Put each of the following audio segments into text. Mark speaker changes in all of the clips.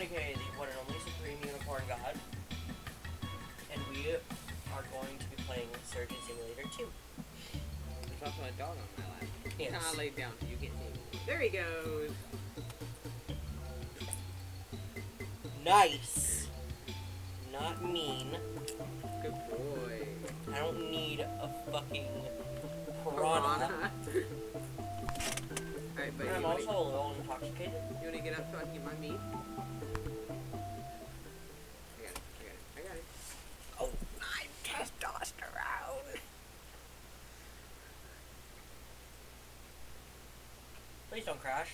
Speaker 1: aka the one and only Supreme Unicorn God, and we are going to be playing Surgeon Simulator 2.
Speaker 2: There's also a dog on my lap.
Speaker 1: Yes.
Speaker 2: Kind of laid down so you can't see him. There he goes.
Speaker 1: Nice. Not mean.
Speaker 2: Good boy.
Speaker 1: I don't need a fucking piranha.
Speaker 2: Alright, buddy.
Speaker 1: I'm also a little intoxicated.
Speaker 2: You want to get up so I can get my meat? I got it.
Speaker 1: Oh, I'm testosterone. Please don't crash.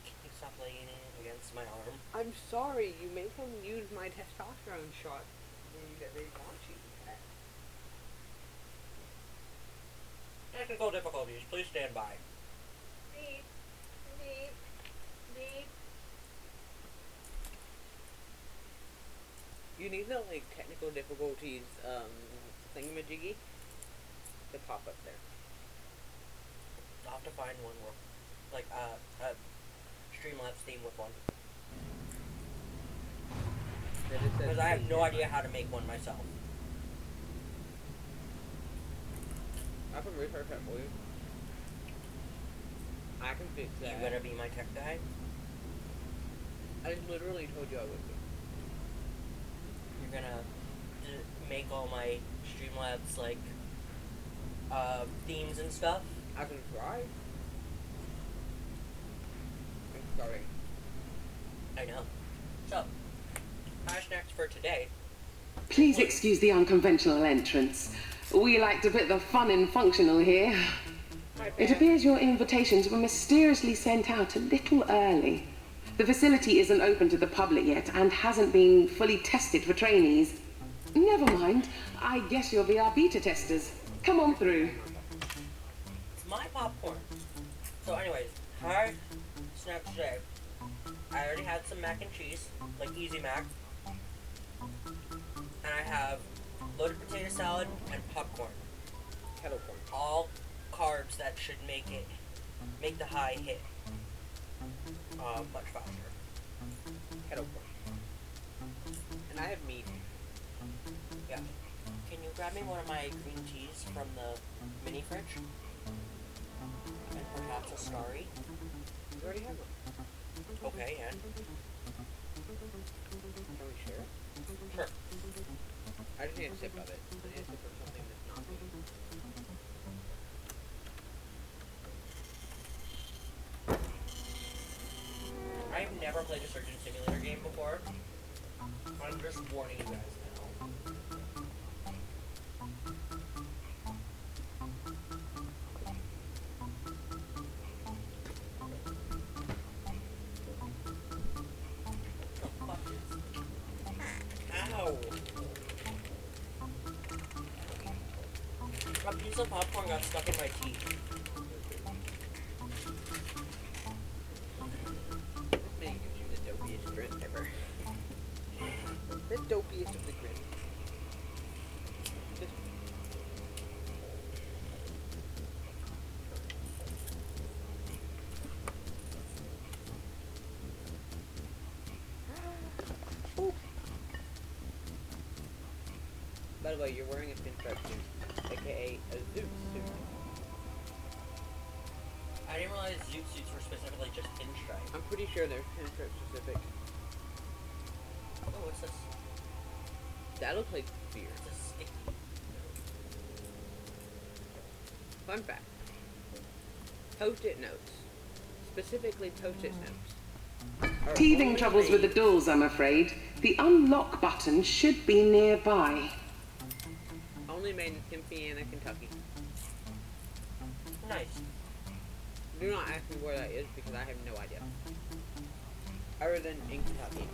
Speaker 1: Can you stop laying it against my arm?
Speaker 2: I'm sorry, you made him use my testosterone shot when you got very raunchy.
Speaker 1: Technical difficulties, please stand by.
Speaker 2: Beep, beep, beep. You need the, like, technical difficulties, thingamajiggy to pop up there.
Speaker 1: I'll have to find one more, like, Streamlabs theme with one. Because I have no idea how to make one myself.
Speaker 2: I can research that for you. I can fix that.
Speaker 1: You gonna be my tech guy?
Speaker 2: I literally told you I would be.
Speaker 1: You're gonna make all my Streamlabs, like, themes and stuff?
Speaker 2: I can try. I'm starting.
Speaker 1: I know. So, our snacks for today.
Speaker 3: Please excuse the unconventional entrance. We like to put the fun in functional here. It appears your invitations were mysteriously sent out a little early. The facility isn't open to the public yet and hasn't been fully tested for trainees. Never mind. I guess you'll be our beta testers. Come on through.
Speaker 1: It's my popcorn. So anyways, our snacks today. I already had some mac and cheese, like Easy Mac. And I have loaded potato salad and popcorn.
Speaker 2: Kettle corn.
Speaker 1: All carbs that should make the high hit much faster.
Speaker 2: Kettle corn. And I have meat.
Speaker 1: Yeah. Can you grab me one of my green teas from the mini fridge? And perhaps a Starry?
Speaker 2: You already have one.
Speaker 1: Okay, and?
Speaker 2: Can we share it?
Speaker 1: Sure.
Speaker 2: I just need a sip of it. I need a sip of something that's not me.
Speaker 1: I've never played a Surgeon Simulator game before. I'm just warning you guys now. Ow! A piece of popcorn got stuck in my teeth.
Speaker 2: This man gives you the dopiest grin ever. The dopiest of the grin. Just... Ooh. By the way, you're wearing a pinstripe suit, aka a zoot suit.
Speaker 1: I didn't realize zoot suits were specifically just pinstripe.
Speaker 2: I'm pretty sure they're pinstripe specific.
Speaker 1: Oh, what's this?
Speaker 2: That looks like beer.
Speaker 1: It's a sticky.
Speaker 2: Fun fact. Post-it notes. Specifically post-it notes. are
Speaker 3: Teething
Speaker 2: only
Speaker 3: troubles with the
Speaker 2: made-
Speaker 3: doors, I'm afraid. The unlock button should be nearby.
Speaker 2: Only made in Indiana, Kentucky.
Speaker 1: Nice.
Speaker 2: Do not ask me where that is because I have no idea. Other than in Kentucky.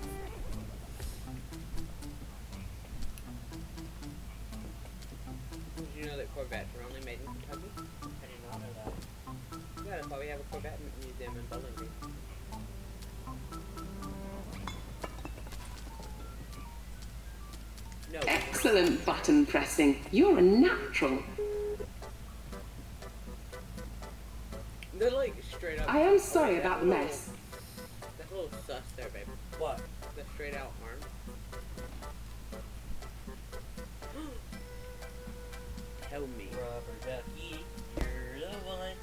Speaker 2: Did you know that Corvettes are only made in Kentucky?
Speaker 1: I did not know that.
Speaker 2: Yeah, that's why we have a Corvette museum in Bowling Green. No.
Speaker 3: Excellent button pressing. You're a natural.
Speaker 2: They're like straight up.
Speaker 3: I am sorry about the mess.
Speaker 2: A little sus there, babe.
Speaker 1: What?
Speaker 2: The straight out arm. Tell me.
Speaker 1: Rubber ducky, you're the one.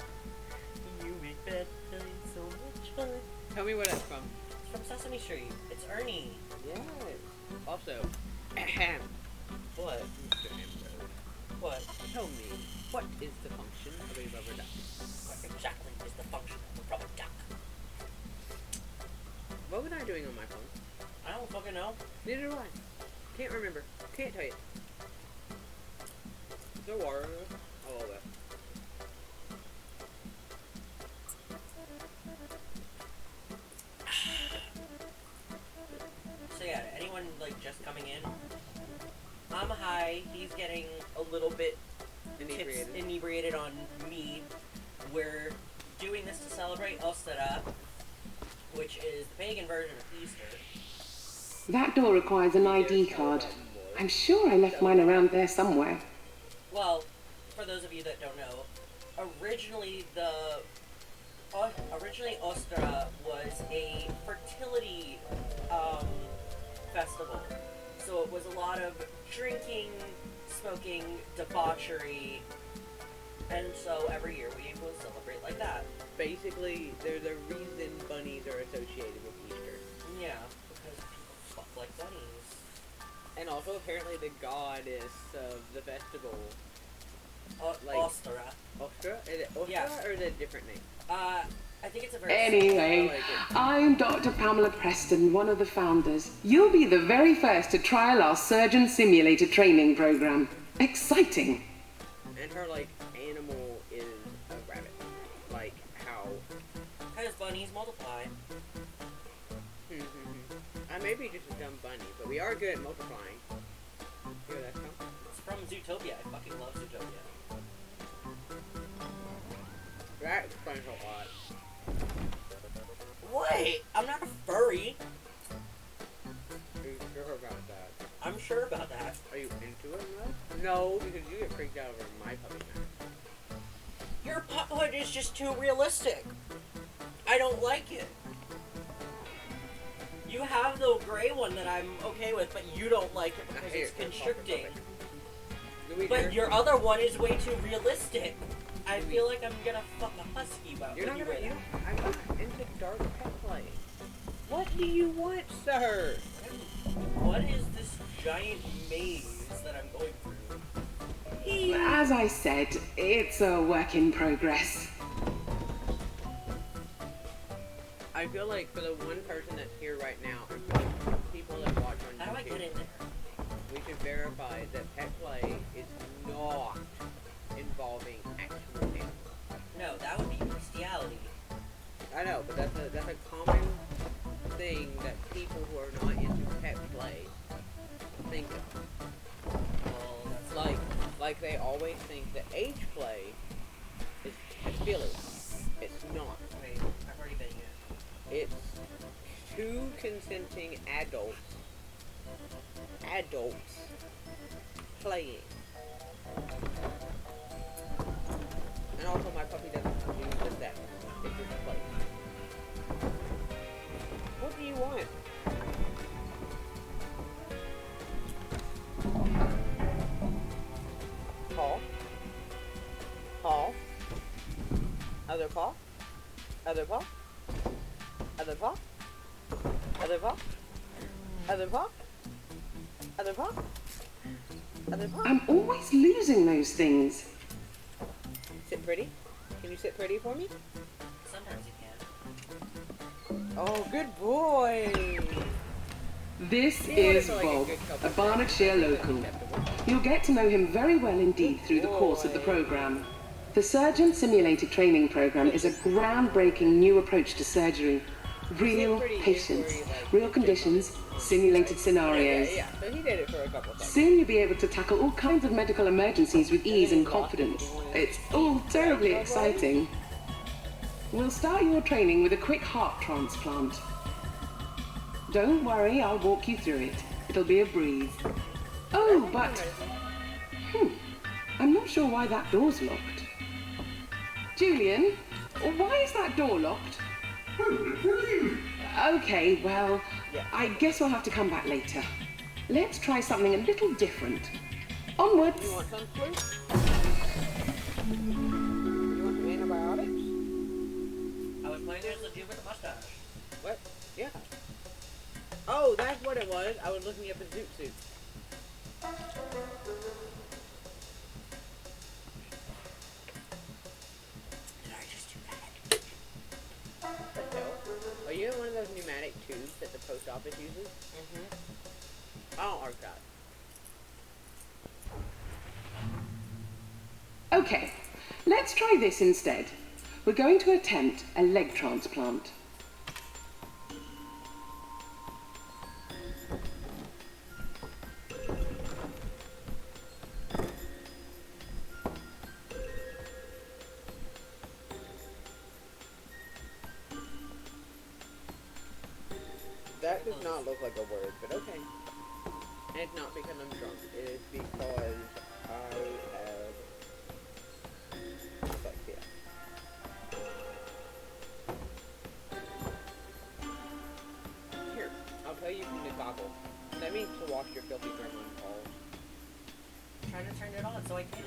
Speaker 1: You make bad feeling so much fun.
Speaker 2: Tell me where that's from.
Speaker 1: It's from Sesame Street. It's Ernie.
Speaker 2: Yes. Also, ahem.
Speaker 1: What?
Speaker 2: Mr. Ambrose,
Speaker 1: What?
Speaker 2: tell me, what is the function of a rubber duck?
Speaker 1: What exactly is the function of a rubber duck?
Speaker 2: What was I doing on my phone?
Speaker 1: I don't fucking know.
Speaker 2: Neither do I. Can't remember. Can't tell you. So are all of that.
Speaker 1: So yeah, anyone like just coming in? I'm high. He's getting a little bit inebriated on me. We're doing this to celebrate Ostara, which is the pagan version of Easter.
Speaker 3: That door requires an ID card. I'm sure I left mine around there somewhere.
Speaker 1: Well, for those of you that don't know, originally Ostara was a fertility festival. So it was a lot of drinking, smoking, debauchery, and so every year we will celebrate like that.
Speaker 2: Basically, there's a reason bunnies are associated with Easter.
Speaker 1: Yeah, because people fuck like bunnies.
Speaker 2: And also, apparently, the goddess of the festival. Like-
Speaker 1: Ostara.
Speaker 2: Ostra? Is it Ostra,
Speaker 1: Yes.
Speaker 2: or is it a different name?
Speaker 1: I think it's a very
Speaker 3: Anyway, I'm Dr. Pamela Preston, one of the founders. You'll be the very first to trial our surgeon simulator training program. Exciting!
Speaker 2: And her, like, animal is a rabbit. Like, how...
Speaker 1: Because bunnies multiply.
Speaker 2: I may be just a dumb bunny, but we are good at multiplying. See where that's from?
Speaker 1: It's from Zootopia. I fucking love Zootopia.
Speaker 2: That explains a lot.
Speaker 1: Wait, I'm not a furry.
Speaker 2: Are you sure about that?
Speaker 1: I'm sure about that.
Speaker 2: Are you into it, though? No, because you get freaked out over my puppy now.
Speaker 1: Your puphood is just too realistic. I don't like it. You have the gray one that I'm okay with, but you don't like it because it's constricting. But your other one is way too realistic. I feel like I'm gonna fuck a husky about
Speaker 2: You're
Speaker 1: when
Speaker 2: not
Speaker 1: you wear
Speaker 2: gonna,
Speaker 1: that.
Speaker 2: I'm not into dark pet play. What do you want, sir?
Speaker 1: What is this giant maze that I'm going through?
Speaker 3: As I said, it's a work in progress.
Speaker 2: I feel like for the one person that's here right now, and for the people that watch on
Speaker 1: How do I get in
Speaker 2: YouTube,
Speaker 1: there?
Speaker 2: we should verify that pet play is not involving actual animals.
Speaker 1: No, that would be bestiality.
Speaker 2: I know, but that's a common thing that people who are not into pet play think of.
Speaker 1: Well, that's
Speaker 2: Like they always think that age play is pedophilia. It's not.
Speaker 1: Wait, I've already been here.
Speaker 2: It's two consenting adults playing. And also my puppy doesn't use the sex. It's just play. What do you want? Paw? Paw? Other paw? Other paw? Other paw? Other paw? Other paw? Other paw? Other paw?
Speaker 3: I'm always losing those things.
Speaker 2: Sit pretty? Can you sit pretty for me?
Speaker 1: Sometimes you can.
Speaker 2: Oh, good boy!
Speaker 3: This
Speaker 2: Yeah,
Speaker 3: is
Speaker 2: that's like a
Speaker 3: Bob,
Speaker 2: good couple
Speaker 3: a Barnardshire local.
Speaker 2: Acceptable.
Speaker 3: You'll get to know him very well indeed through the course of the program. The Surgeon Simulated Training Program is a groundbreaking new approach to surgery. Real patients, real conditions, simulated scenarios.
Speaker 2: Yeah, so he did it for a couple seconds.
Speaker 3: Soon you'll be able to tackle all kinds of medical emergencies with ease and confidence. It's all terribly exciting. We'll start your training with a quick heart transplant. Don't worry, I'll walk you through it. It'll be a breeze. Oh, but... I'm not sure why that door's locked. Julian, why is that door locked? Okay, well,
Speaker 2: Yeah.
Speaker 3: I guess we'll have to come back later. Let's try something a little different. Onwards!
Speaker 2: You want some flu? You want some antibiotics?
Speaker 1: I was playing as the dude with the mustache.
Speaker 2: What? Yeah. Oh, that's what it was. I was looking up his zoot suit.
Speaker 1: Did I just do that?
Speaker 2: What the hell? Are you in one of those pneumatic tubes that the post office uses?
Speaker 1: Mm-hmm.
Speaker 2: I don't like that.
Speaker 3: Okay, let's try this instead. We're going to attempt a leg transplant.
Speaker 2: That does not look like a word, but okay. And it's not because I'm drunk. It is because I have dyslexia. Here, I'll tell you from the goggle. That means to wash your filthy gremlin balls.
Speaker 1: I'm trying to turn it on so I can.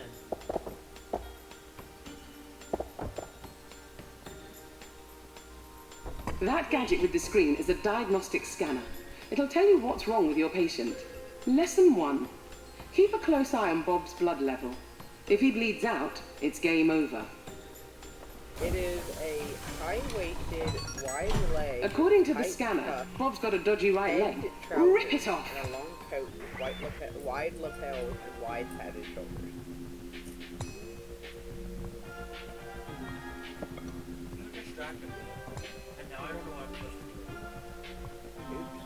Speaker 3: That gadget with the screen is a diagnostic scanner. It'll tell you what's wrong with your patient. Lesson 1. Keep a close eye on Bob's blood level. If he bleeds out, it's game over.
Speaker 2: It is a high-waisted, wide-leg.
Speaker 3: According to the
Speaker 2: tight
Speaker 3: scanner,
Speaker 2: cuff,
Speaker 3: Bob's got a dodgy right leg.
Speaker 2: pegged trousers,
Speaker 3: Rip it off!
Speaker 2: and a long coat with wide lapels and wide padded shoulders.
Speaker 1: You distracted me. And now I don't know what I'm supposed to do.
Speaker 2: Oops.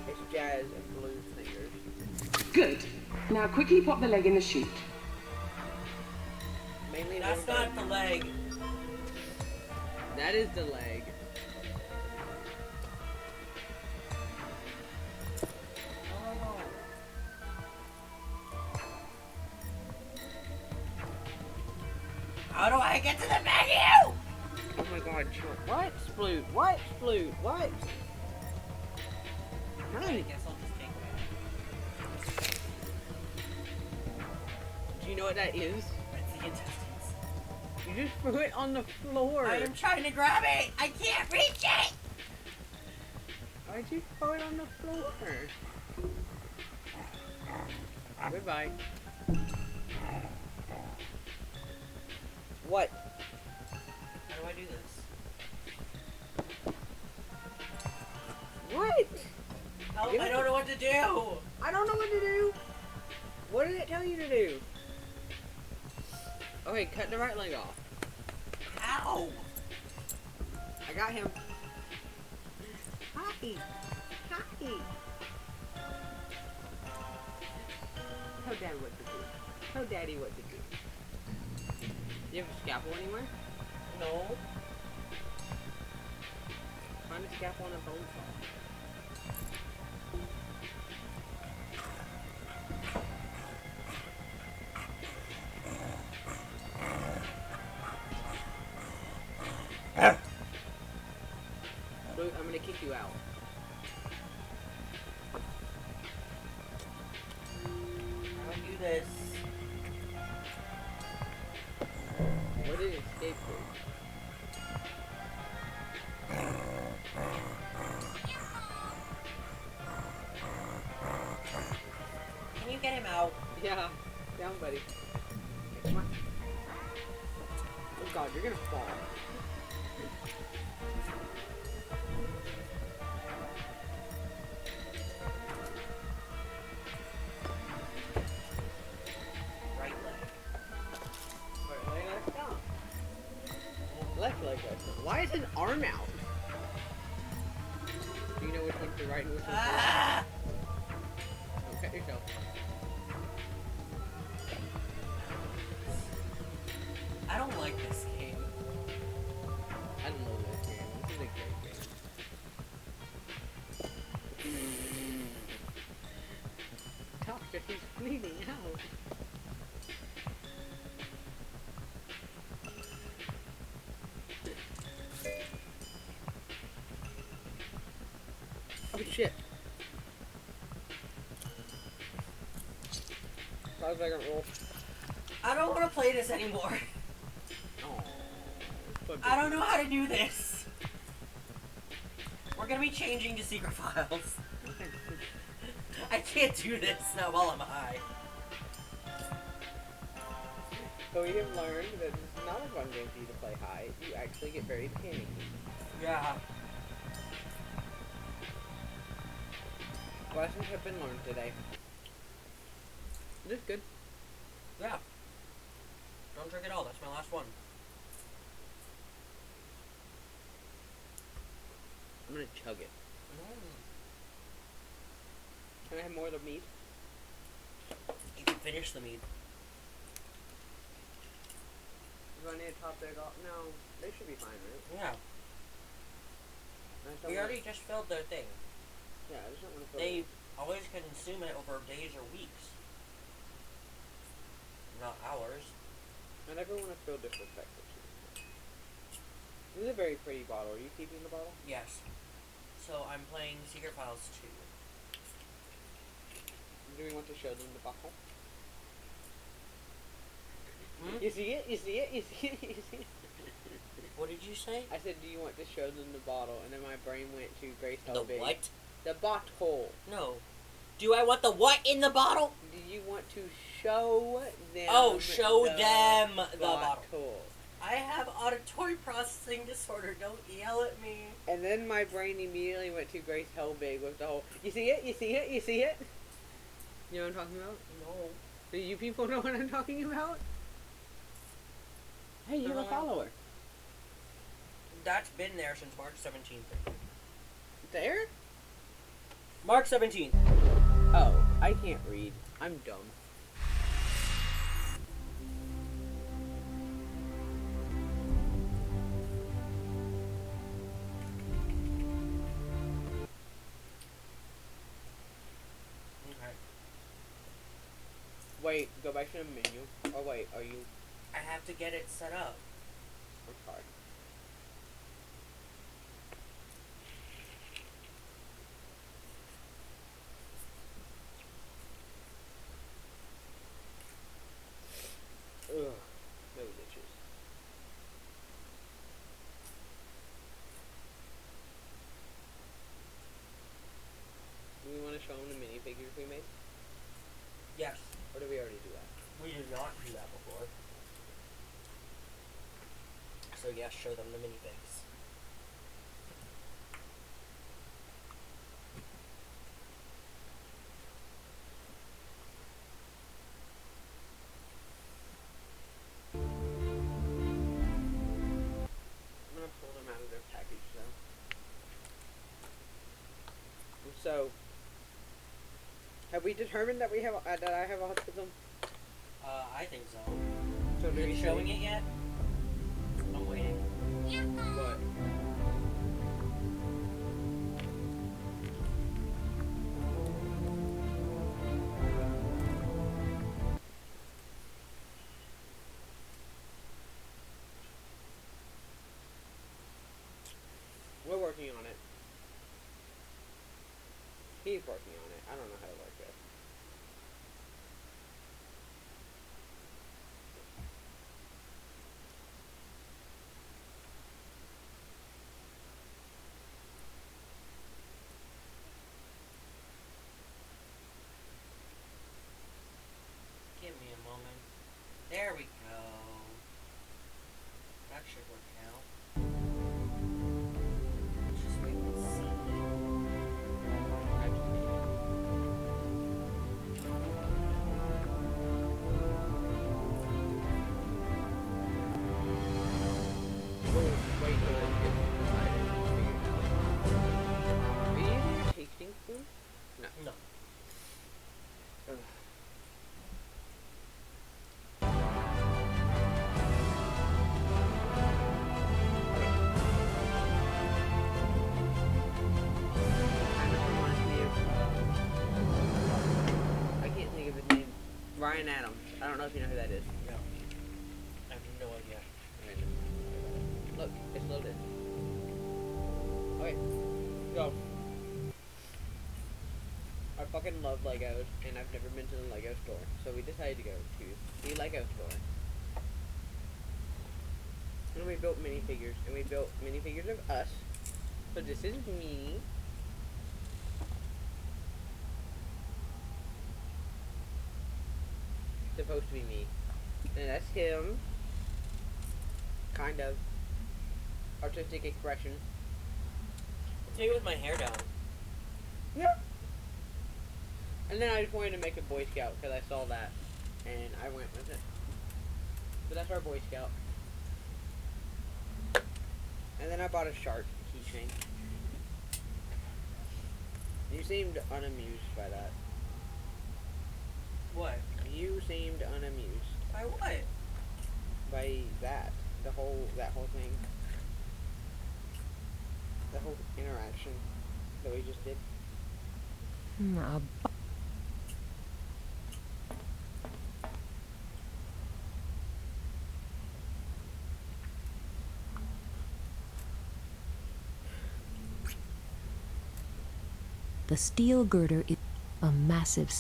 Speaker 2: It's jazz and blues fingers.
Speaker 3: Good. Now quickly pop the leg in the chute.
Speaker 2: Mainly
Speaker 1: That's not the leg.
Speaker 2: That is the leg.
Speaker 1: How do I get to the menu?
Speaker 2: Oh my god, what? Sploot? What? Sploot? What?
Speaker 1: I
Speaker 2: Hi.
Speaker 1: guess I'll just take it.
Speaker 2: Do you know what that is?
Speaker 1: It's the intestines.
Speaker 2: You just threw it on the floor.
Speaker 1: I am trying to grab it. I can't reach it.
Speaker 2: Why'd you throw it on the floor? Goodbye. What?
Speaker 1: How do I do this?
Speaker 2: What?
Speaker 1: Help, I don't know what to do.
Speaker 2: I don't know what to do. What did it tell you to do? Okay, cut the right leg off.
Speaker 1: Ow.
Speaker 2: I got him. Hi. Hi. Tell Daddy what to do. Tell Daddy what to do. Do you have a scalpel anywhere?
Speaker 1: No.
Speaker 2: Find a scalpel on a bone saw. Luke, I'm gonna kick you out.
Speaker 1: How do I do this?
Speaker 2: What did escape do?
Speaker 1: Can you get him out?
Speaker 2: Yeah, down, buddy. Okay, come on. Oh god, you're gonna fall.
Speaker 1: Right leg.
Speaker 2: Right leg, let's go. Left leg, let's go. Why is his arm out? Do you know which one's the right and which one's the left?
Speaker 1: Ah!
Speaker 2: Don't cut yourself.
Speaker 1: I don't like this game.
Speaker 2: I love this game. This is a great game. Doctor, he's bleeding out. shit. 5-second rule.
Speaker 1: I don't want to play this anymore.
Speaker 2: Oh,
Speaker 1: I don't know how to do this. We're gonna be changing to secret files. I can't do this not while I'm high.
Speaker 2: So we have learned that it's not a fun game for you to play high. You actually get very panicky.
Speaker 1: Yeah.
Speaker 2: Lessons have been learned today. This is good.
Speaker 1: Yeah. Don't drink it all. That's my last one.
Speaker 2: I'm gonna chug it. Can I have more of the mead?
Speaker 1: You can finish the mead.
Speaker 2: Do I need to top theirs off? No, they should be fine, right?
Speaker 1: Yeah. We already just filled their thing.
Speaker 2: Yeah, I just don't want to fill
Speaker 1: They
Speaker 2: it.
Speaker 1: always consume it over days or weeks. Not hours.
Speaker 2: I never want to feel disrespectful. This is a very pretty bottle. Are you keeping the bottle?
Speaker 1: Yes. So I'm playing Secret Files 2.
Speaker 2: Do we want to show them the bottle?
Speaker 1: Hmm?
Speaker 2: You see it? You see it? You see it? You see it?
Speaker 1: What did you say?
Speaker 2: I said, do you want to show them the bottle? And then my brain went to Grace
Speaker 1: The
Speaker 2: Helbig.
Speaker 1: what?
Speaker 2: The bottle.
Speaker 1: No. Do I want the what in the bottle?
Speaker 2: Do you want to show them
Speaker 1: Oh, show them the
Speaker 2: bottle?
Speaker 1: bottle. I have auditory processing disorder. Don't yell at me.
Speaker 2: And then my brain immediately went to Grace Helbig with the whole, you see it? You see it? You see it? You know what I'm talking about?
Speaker 1: No.
Speaker 2: Do you people know what I'm talking about? Hey, you're a follower.
Speaker 1: That's been there since March 17th.
Speaker 2: There?
Speaker 1: March 17th.
Speaker 2: Oh, I can't read. I'm dumb.
Speaker 1: Okay.
Speaker 2: Wait, go back to the menu. Oh wait, are you...
Speaker 1: I have to get it set up.
Speaker 2: I'm sorry. Ugh, those itches. Do we want to show them the minifigures we made?
Speaker 1: Yes.
Speaker 2: Or did we already do that?
Speaker 1: We did not do that before. So yes, show them the minifigs.
Speaker 2: I'm gonna pull them out of their package though. So, have we determined that we have that I have autism?
Speaker 1: I think so.
Speaker 2: So
Speaker 1: Are you showing it yet? I'm waiting.
Speaker 2: What? We're working on it. He's working on it. I don't know how to work it.
Speaker 1: Give me a moment. There we go. That should work now. Let's just wait and see.
Speaker 2: Wait till it gets decided and figured out. Are you using your tasting spoon? No.
Speaker 1: No.
Speaker 2: Ugh. I can't think of his name. Ryan Adams. I don't know if you know who that is.
Speaker 1: No. I have no idea.
Speaker 2: Look, it's loaded. Okay, go. fucking love Legos, and I've never been to the Lego store, so we decided to go to the Lego store. And we built minifigures, and we built minifigures of us. So this is me. Supposed to be me. And that's him. Kind of. Artistic expression.
Speaker 1: It's me with my hair down.
Speaker 2: Yeah. And then I just wanted to make a Boy Scout because I saw that, and I went with it. So that's our Boy Scout. And then I bought a shark keychain. You seemed unamused by that.
Speaker 1: What?
Speaker 2: You seemed unamused
Speaker 1: By what?
Speaker 2: by that. That whole thing. The whole interaction that we just did.
Speaker 4: The steel girder is a massive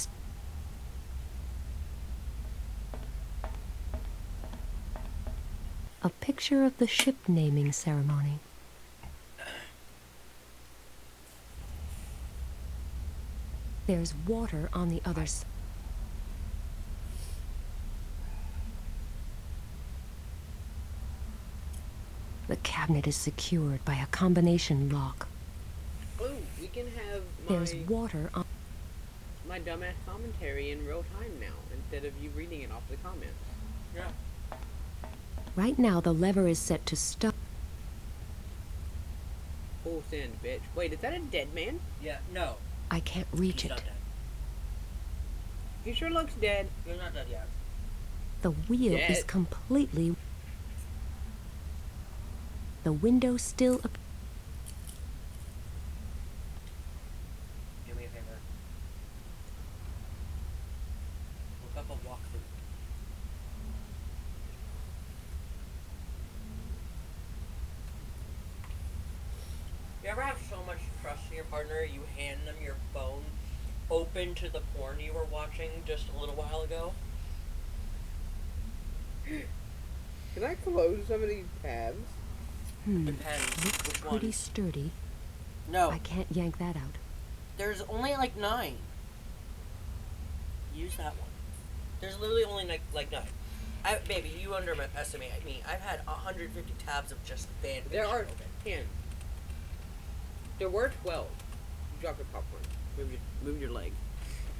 Speaker 4: a picture of the ship naming ceremony. There's water on the other side. The cabinet is secured by a combination lock.
Speaker 2: Ooh, we can have
Speaker 4: There's water on
Speaker 2: my dumbass commentary in real time now, instead of you reading it off the comments.
Speaker 1: Yeah.
Speaker 4: Right now the lever is set to stop.
Speaker 2: Full send, bitch. Wait, is that a dead man?
Speaker 1: Yeah. No.
Speaker 4: I can't reach
Speaker 1: He's
Speaker 4: it.
Speaker 1: not dead.
Speaker 2: He sure looks dead.
Speaker 1: He's not dead yet.
Speaker 4: The wheel is
Speaker 2: Dead.
Speaker 4: completely. The window still.
Speaker 1: Do me a favor. Look up a walkthrough. You ever have so much trust in your partner, you hand them your phone open to the porn you were watching just a little while ago?
Speaker 2: Can I close some of these tabs?
Speaker 1: Depends.
Speaker 4: Looks
Speaker 1: Which
Speaker 4: pretty
Speaker 1: ones?
Speaker 4: sturdy.
Speaker 1: No.
Speaker 4: I can't yank that out.
Speaker 1: There's only like 9. Use that one. There's literally only like 9. Baby, you underestimate me. I've had 150 tabs of just fan
Speaker 2: There are
Speaker 1: open.
Speaker 2: 10. There were 12. You dropped your popcorn. Move your leg.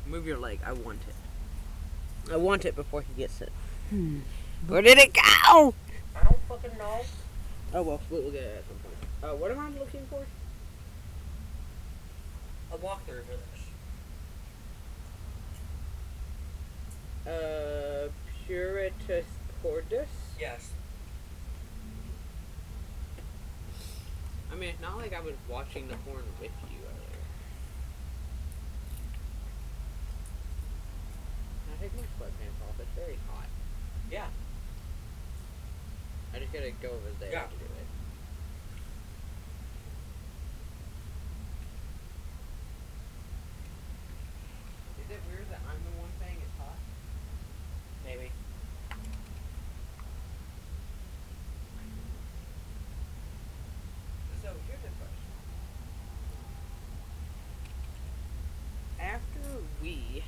Speaker 2: Move your leg. I want it. I want it before he gets it. Where did it go?
Speaker 1: I don't fucking know.
Speaker 2: Oh well, we'll get it at some point. What am I looking for?
Speaker 1: A walkthrough for this.
Speaker 2: Puritas Cordus?
Speaker 1: Yes.
Speaker 2: I mean, it's not like I was watching the porn with you earlier. Can I take my sweatpants off? It's very hot.
Speaker 1: Yeah.
Speaker 2: I just gotta go over there
Speaker 1: Yeah.
Speaker 2: to do it. Is it weird that I'm the one saying it's hot?
Speaker 1: Maybe.
Speaker 2: So here's a question. After we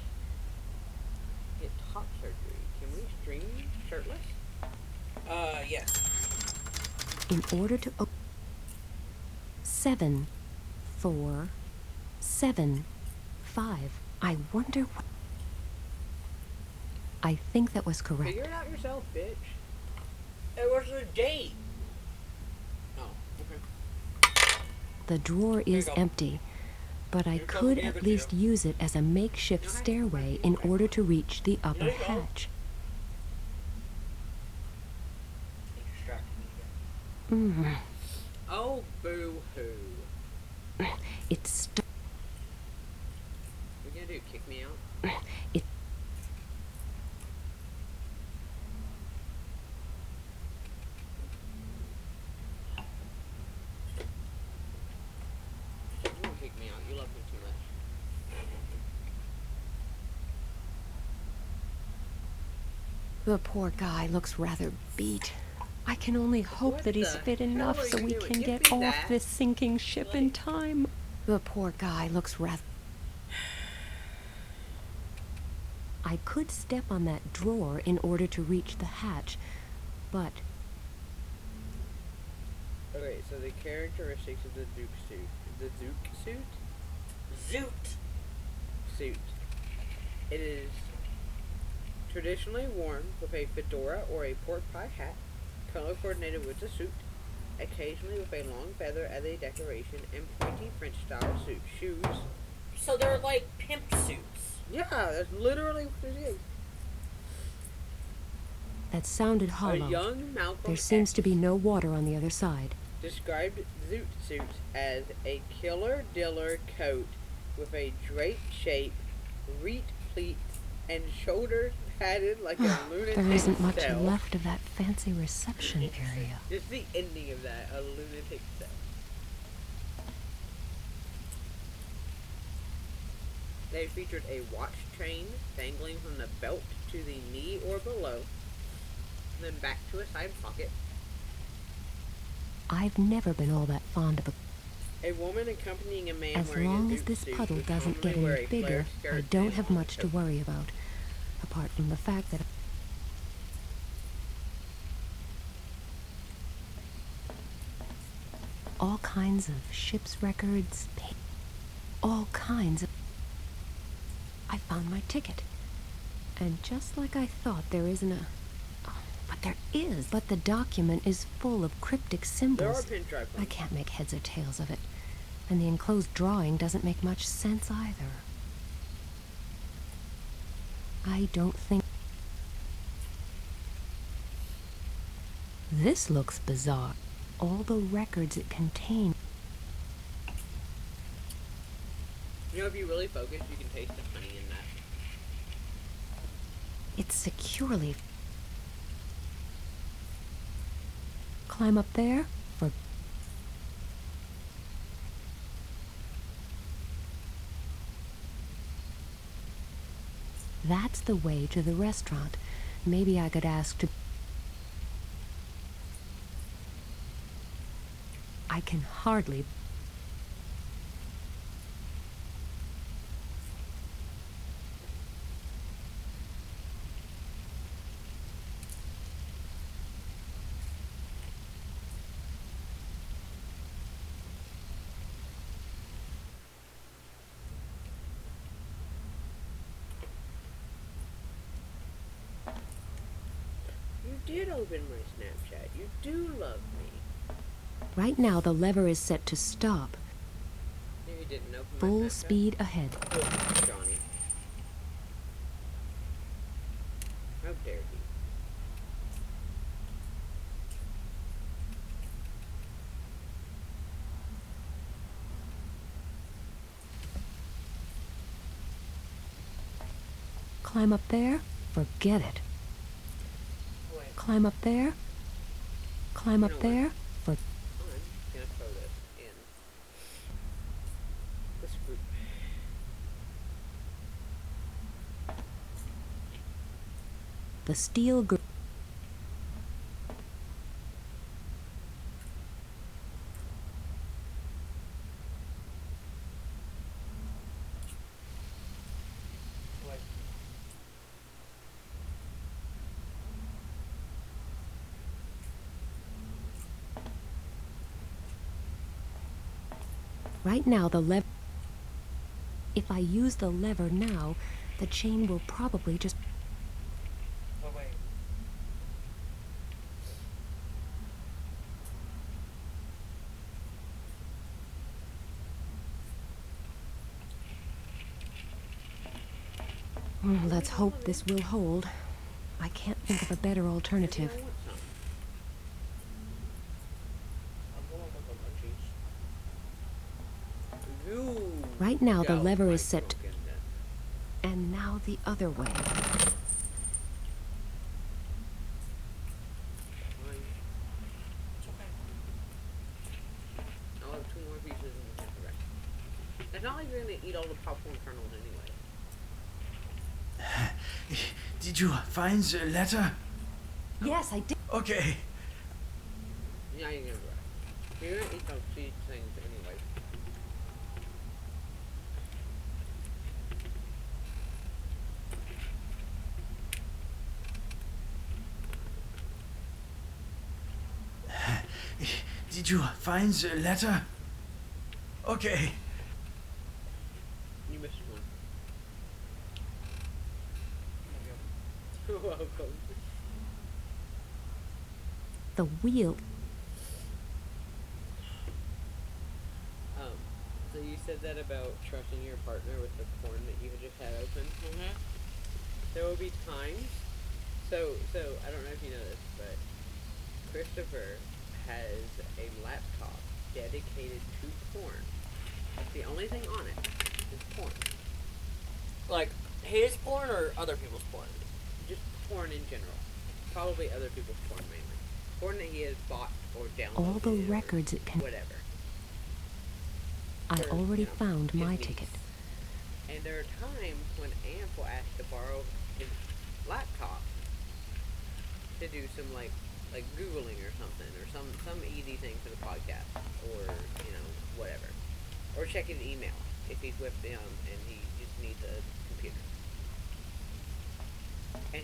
Speaker 2: get top surgery, can we stream shirtless?
Speaker 1: Yes.
Speaker 4: In order to 7, 4, 7, 5. I wonder what. I think that was correct.
Speaker 2: Figure it out yourself, bitch.
Speaker 1: It was a date.
Speaker 2: Oh, okay.
Speaker 4: The drawer is
Speaker 1: go.
Speaker 4: empty, but I
Speaker 1: Here comes
Speaker 4: could
Speaker 1: the
Speaker 4: at
Speaker 1: other
Speaker 4: least
Speaker 1: two.
Speaker 4: use it as a makeshift stairway in order to reach the upper
Speaker 1: There you go.
Speaker 4: hatch.
Speaker 1: It distracted me again.
Speaker 2: Oh, boo-hoo.
Speaker 4: It's st-
Speaker 2: What are you gonna do, kick me out?
Speaker 4: it.
Speaker 2: You won't kick me out. You love me too much.
Speaker 4: The poor guy looks rather beat. I can only hope that he's fit enough so we can get off this sinking ship in time. The poor guy looks rather... I could step on that drawer in order to reach the hatch, but...
Speaker 2: Okay, so the characteristics of the Zook suit. The Zook suit?
Speaker 1: Zoot!
Speaker 2: Suit. It is traditionally worn with a fedora or a pork pie hat, color coordinated with the suit, occasionally with a long feather as a decoration, and pointy French-style suit shoes.
Speaker 1: So they're like pimp suits.
Speaker 2: Yeah, that's literally what it is.
Speaker 4: That sounded
Speaker 2: A
Speaker 4: hollow.
Speaker 2: young Malcolm
Speaker 4: There seems
Speaker 2: X
Speaker 4: to be no water on the other side.
Speaker 2: described zoot suits as a killer diller coat with a draped shape, reet pleats, and shoulders padded like a lunatic
Speaker 4: There isn't much
Speaker 2: cell.
Speaker 4: left of that fancy reception area.
Speaker 2: Just the ending of that, a lunatic cell. They featured a watch chain dangling from the belt to the knee or below, then back to a side pocket.
Speaker 4: I've never been all that fond of a...
Speaker 2: A woman accompanying a man
Speaker 4: As
Speaker 2: wearing
Speaker 4: long
Speaker 2: a
Speaker 4: as
Speaker 2: zoot
Speaker 4: this
Speaker 2: suit
Speaker 4: puddle
Speaker 2: would
Speaker 4: doesn't get
Speaker 2: commonly wear
Speaker 4: any
Speaker 2: a flare
Speaker 4: bigger,
Speaker 2: skirt
Speaker 4: I
Speaker 2: and
Speaker 4: don't
Speaker 2: a
Speaker 4: have
Speaker 2: long
Speaker 4: much to
Speaker 2: coat.
Speaker 4: worry about. Apart from the fact that... all kinds of ship's records, all kinds of... I found my ticket. And just like I thought, there isn't a... oh, but there is. But the document is full of cryptic
Speaker 2: There are
Speaker 4: symbols.
Speaker 2: pinstripe
Speaker 4: I
Speaker 2: ones.
Speaker 4: can't make heads or tails of it. And the enclosed drawing doesn't make much sense either. I don't think... This looks bizarre. All the records it contains.
Speaker 2: You know, if you really focus, you can taste the honey in that.
Speaker 4: It's securely... Climb up there? For... That's the way to the restaurant. Maybe I could ask to... I can hardly...
Speaker 2: You did open my Snapchat. You do love me.
Speaker 4: Right now the lever is set to stop.
Speaker 2: No, you didn't open my
Speaker 4: Full
Speaker 2: Snapchat.
Speaker 4: speed ahead.
Speaker 2: Oh, Johnny. How dare he?
Speaker 4: Climb up there? Forget it.
Speaker 1: Wait.
Speaker 4: Climb up there? Climb up
Speaker 2: You know what?
Speaker 4: there? For...
Speaker 2: I'm gonna throw this in this group.
Speaker 4: The steel gr...
Speaker 1: Wait.
Speaker 4: Right now the lever... If I use the lever now, the chain will probably just...
Speaker 1: Oh, wait.
Speaker 4: Let's hope this will hold. I can't think of a better alternative.
Speaker 2: I want some.
Speaker 1: I'm going with the munchies.
Speaker 2: You
Speaker 4: Right now the
Speaker 2: go,
Speaker 4: lever
Speaker 2: my
Speaker 4: is set to...
Speaker 2: token, then.
Speaker 4: And now the other way.
Speaker 2: Fine.
Speaker 1: It's okay.
Speaker 2: I'll have 2 more pieces and we'll have the rest. It's not like you're gonna eat all the popcorn kernels anyway.
Speaker 5: Did you find the letter?
Speaker 4: Yes, I did.
Speaker 5: Okay.
Speaker 2: Yeah, you're gonna do it. You're gonna eat those seed things anyway.
Speaker 5: Did you find the letter? Okay.
Speaker 2: You missed one. You're welcome.
Speaker 4: The wheel.
Speaker 2: So you said that about trusting your partner with the porn that you had just had open?
Speaker 1: Mm-hmm.
Speaker 2: There will be times. So I don't know if you know this, but Christopher has a laptop dedicated to porn. The only thing on it is porn.
Speaker 1: Like his porn or other people's porn?
Speaker 2: Just porn in general. Probably other people's porn mainly. Porn that he has bought or downloaded.
Speaker 4: All the records it can.
Speaker 2: Whatever.
Speaker 4: I
Speaker 2: Or,
Speaker 4: already
Speaker 2: you know,
Speaker 4: found
Speaker 2: his
Speaker 4: my
Speaker 2: niece.
Speaker 4: ticket.
Speaker 2: And there are times when Amp will ask to borrow his laptop to do some like Googling or something, or some easy thing for the podcast, or you know, whatever, or check his email if he's with them and he just needs a computer. And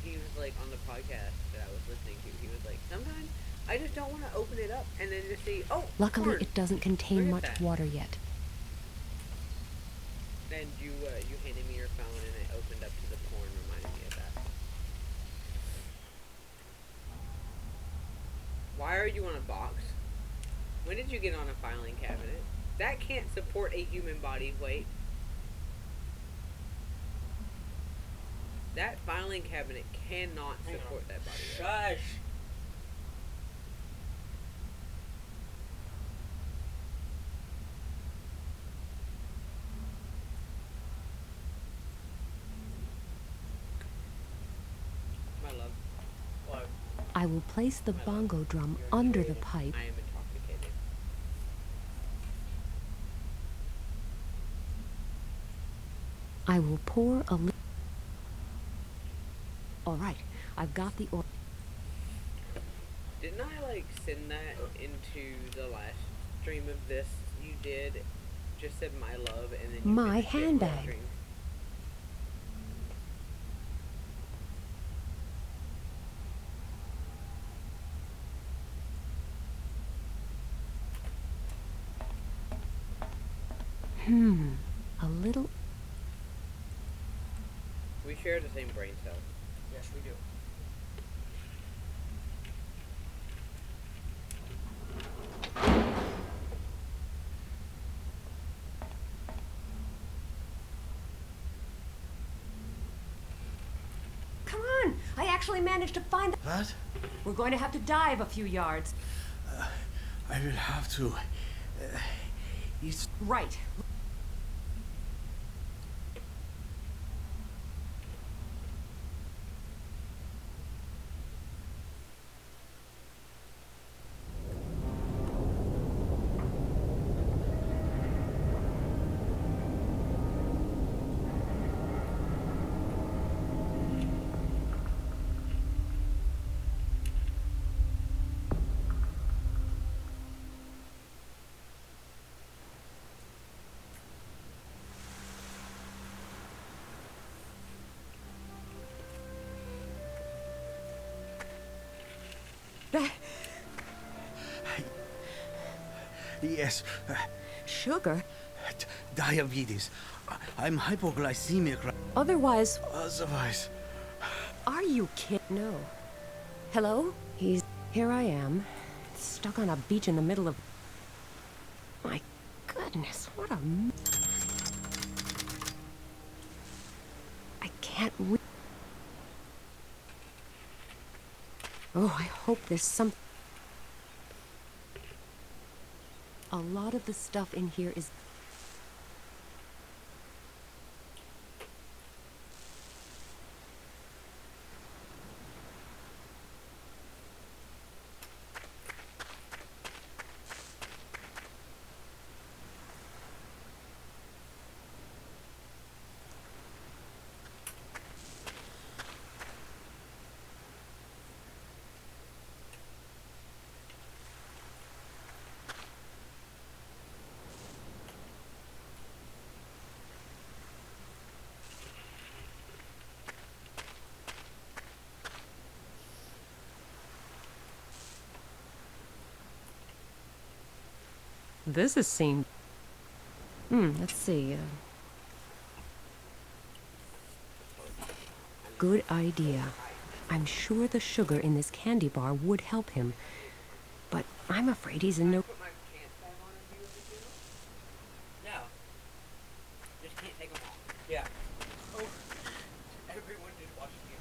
Speaker 2: he was like on the podcast that I was listening to, he was like, sometimes I just don't want to open it up and then just see, oh,
Speaker 4: Luckily,
Speaker 2: porn.
Speaker 4: it doesn't contain
Speaker 2: Look
Speaker 4: much
Speaker 2: at that.
Speaker 4: water yet.
Speaker 2: And you handed me your phone and it opened up to the porn, reminded me of that. Why are you on a box? When did you get on a filing cabinet? That can't support a human body's weight. That filing cabinet cannot support that body weight.
Speaker 1: Shush.
Speaker 2: My love,
Speaker 1: What?
Speaker 4: I will place the bongo drum under the pipe.
Speaker 2: I am intoxicated.
Speaker 4: I will pour a little. All right, I've got the oil.
Speaker 2: Didn't I like send that into the last stream of this you did? Just said my love and then you
Speaker 4: My
Speaker 2: finished it in
Speaker 4: handbag.
Speaker 2: stream?
Speaker 4: A little.
Speaker 2: We share the same brain cell.
Speaker 1: Yes, we do.
Speaker 6: Come on! I actually managed to find the...
Speaker 5: What?
Speaker 6: We're going to have to dive a few yards.
Speaker 5: I will have to. It's
Speaker 6: Right. That
Speaker 5: yes.
Speaker 4: Sugar?
Speaker 5: Diabetes. I'm hypoglycemic.
Speaker 4: Otherwise,
Speaker 5: Otherwise,
Speaker 4: are you kidding? No. Hello? Here I am, stuck on a beach in the middle of... My goodness, what a... I can't Oh, I hope there's some... A lot of the stuff in here is... This has seemed... let's see. Good idea. I'm sure the sugar in this candy bar would help him. But I'm afraid he's in no...
Speaker 2: Put my pants back on and view of the channel?
Speaker 1: No.
Speaker 2: Just can't take them off.
Speaker 1: Yeah.
Speaker 2: Oh, everyone just watched me.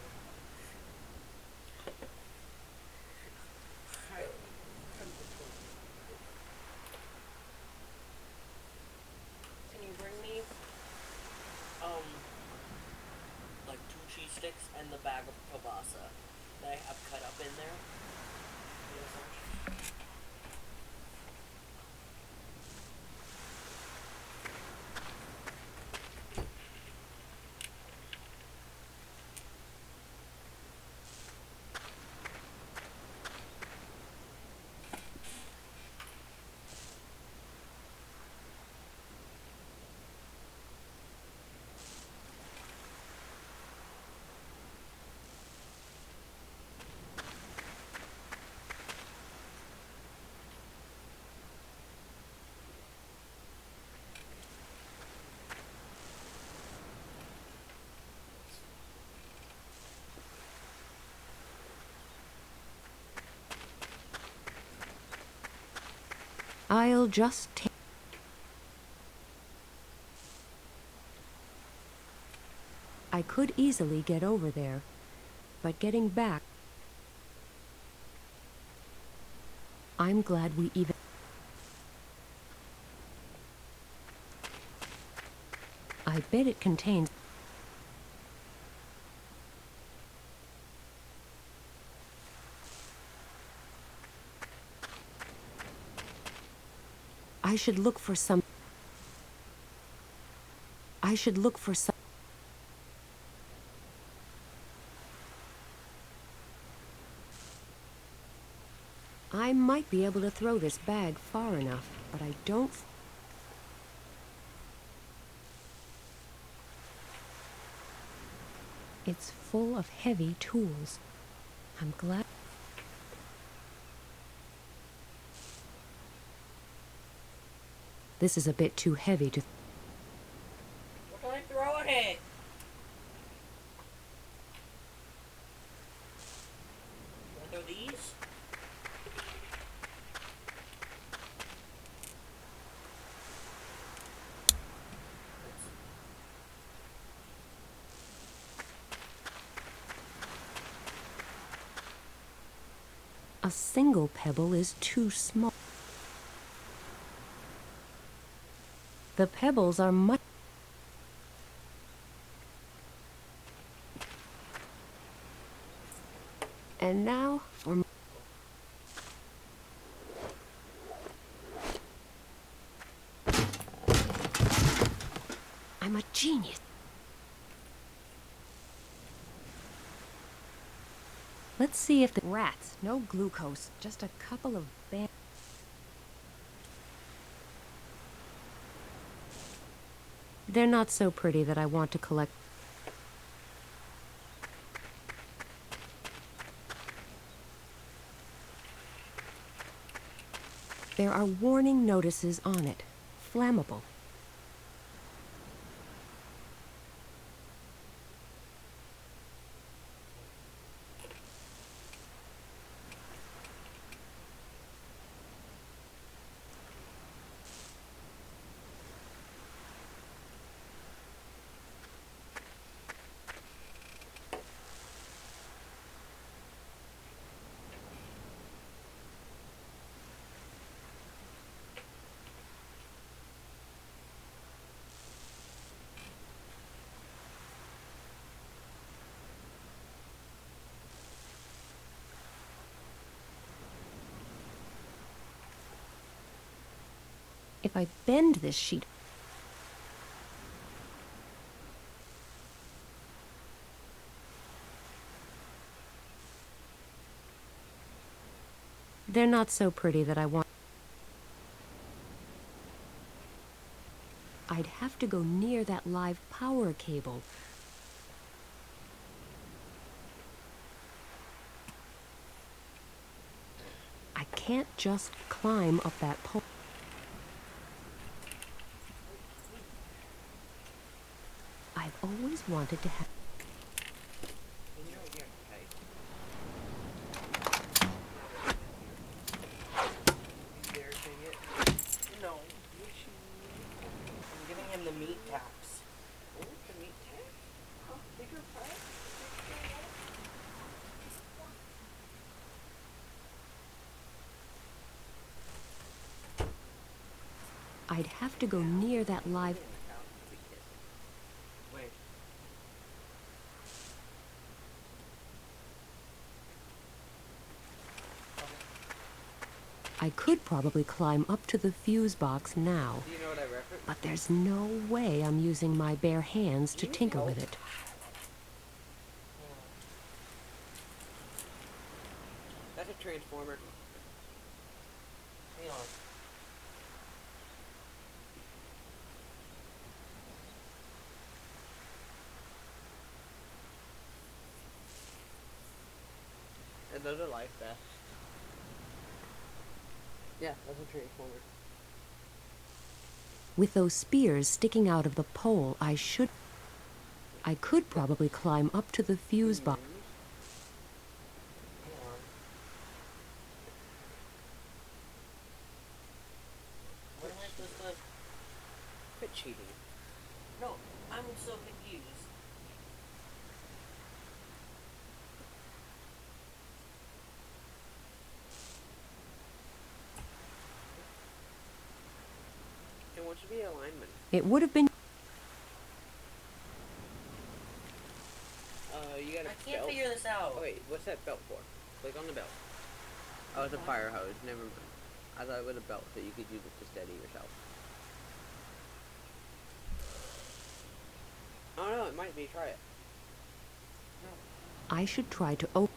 Speaker 1: Can you bring me, like 2 cheese sticks and the bag of kielbasa that I have cut up in there?
Speaker 4: I'll just take... I could easily get over there, but getting back... I'm glad we even... I bet it contains... I should look for some... I should look for some... I might be able to throw this bag far enough, but I don't... It's full of heavy tools. I'm glad... This is a bit too heavy to...
Speaker 1: What can I throw at it? Can I throw these?
Speaker 4: A single pebble is too small. The pebbles are much... And now for... I'm a genius. Let's see if the... Rats, no glucose, just a couple of band... They're not so pretty that I want to collect... There are warning notices on it. Flammable. If I bend this sheet... They're not so pretty that I want... I'd have to go near that live power cable. I can't just climb up that pole. I've always wanted to have.
Speaker 1: No. I'm giving him the meat tax.
Speaker 2: Oh, the meat tax? Oh, bigger price?
Speaker 4: I'd have to go near that live.
Speaker 1: Wait.
Speaker 4: I could probably climb up to the fuse box now,
Speaker 2: Do you know what I reference?
Speaker 4: but there's no way I'm using my bare hands to tinker with it.
Speaker 2: That's a transformer.
Speaker 1: Hang on.
Speaker 2: And those are life vests. Yeah, that's a transformer.
Speaker 4: With those spears sticking out of the pole, I could probably climb up to the fuse box.
Speaker 1: Hang on. What am I supposed to...
Speaker 2: Quit cheating.
Speaker 1: No, I'm so confused.
Speaker 2: And what should be alignment?
Speaker 4: It would have been.
Speaker 2: You got a
Speaker 1: I can't
Speaker 2: belt?
Speaker 1: figure this out.
Speaker 2: Oh, wait, what's that belt for? Click on the belt. Oh, it's a fire hose. Never mind. I thought it was a belt so you could use it to steady yourself. Oh no, it might be. Try it.
Speaker 4: I should try to open.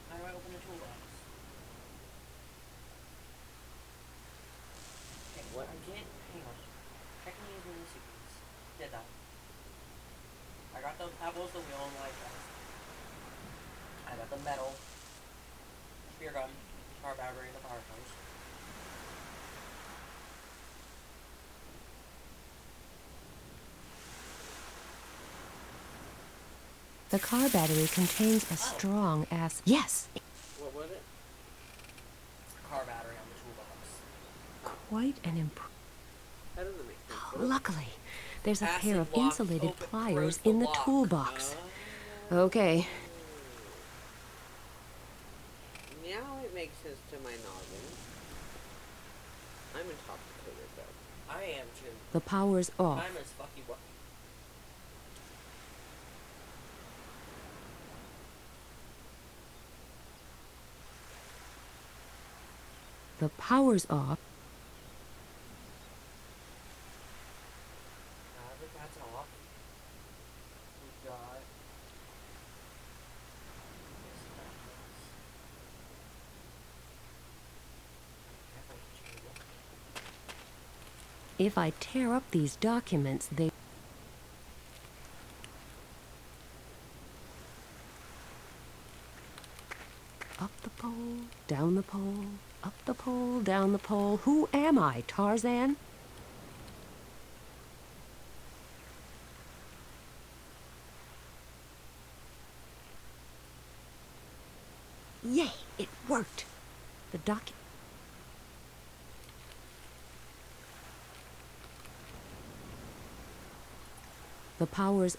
Speaker 1: How do I open the toolbox? Okay, what I did... Hang on. Checking these in the sequence. Did that. I got the pebbles, the wheel, and the light vest. I got the metal. Spear gun. Car battery, the power hose.
Speaker 4: The car battery contains a strong ass. Yes!
Speaker 2: What was it?
Speaker 1: Car battery on the toolbox.
Speaker 4: Quite an imp.
Speaker 2: That doesn't make sense.
Speaker 4: Luckily, there's a pair of
Speaker 1: Acid lock,
Speaker 4: insulated
Speaker 1: open,
Speaker 4: pliers
Speaker 1: close the
Speaker 4: in the
Speaker 1: lock.
Speaker 4: toolbox. Okay,
Speaker 2: Now it makes sense to my noggin. I'm intoxicated though.
Speaker 1: I am too.
Speaker 4: the power's off.
Speaker 1: I'm as fucky what.
Speaker 4: The power's off.
Speaker 1: Now that that's off, we got this
Speaker 4: If I tear up these documents, they. Up the pole, down the pole, up the pole, down the pole. Who am I, Tarzan? Yay, it worked. The The power's.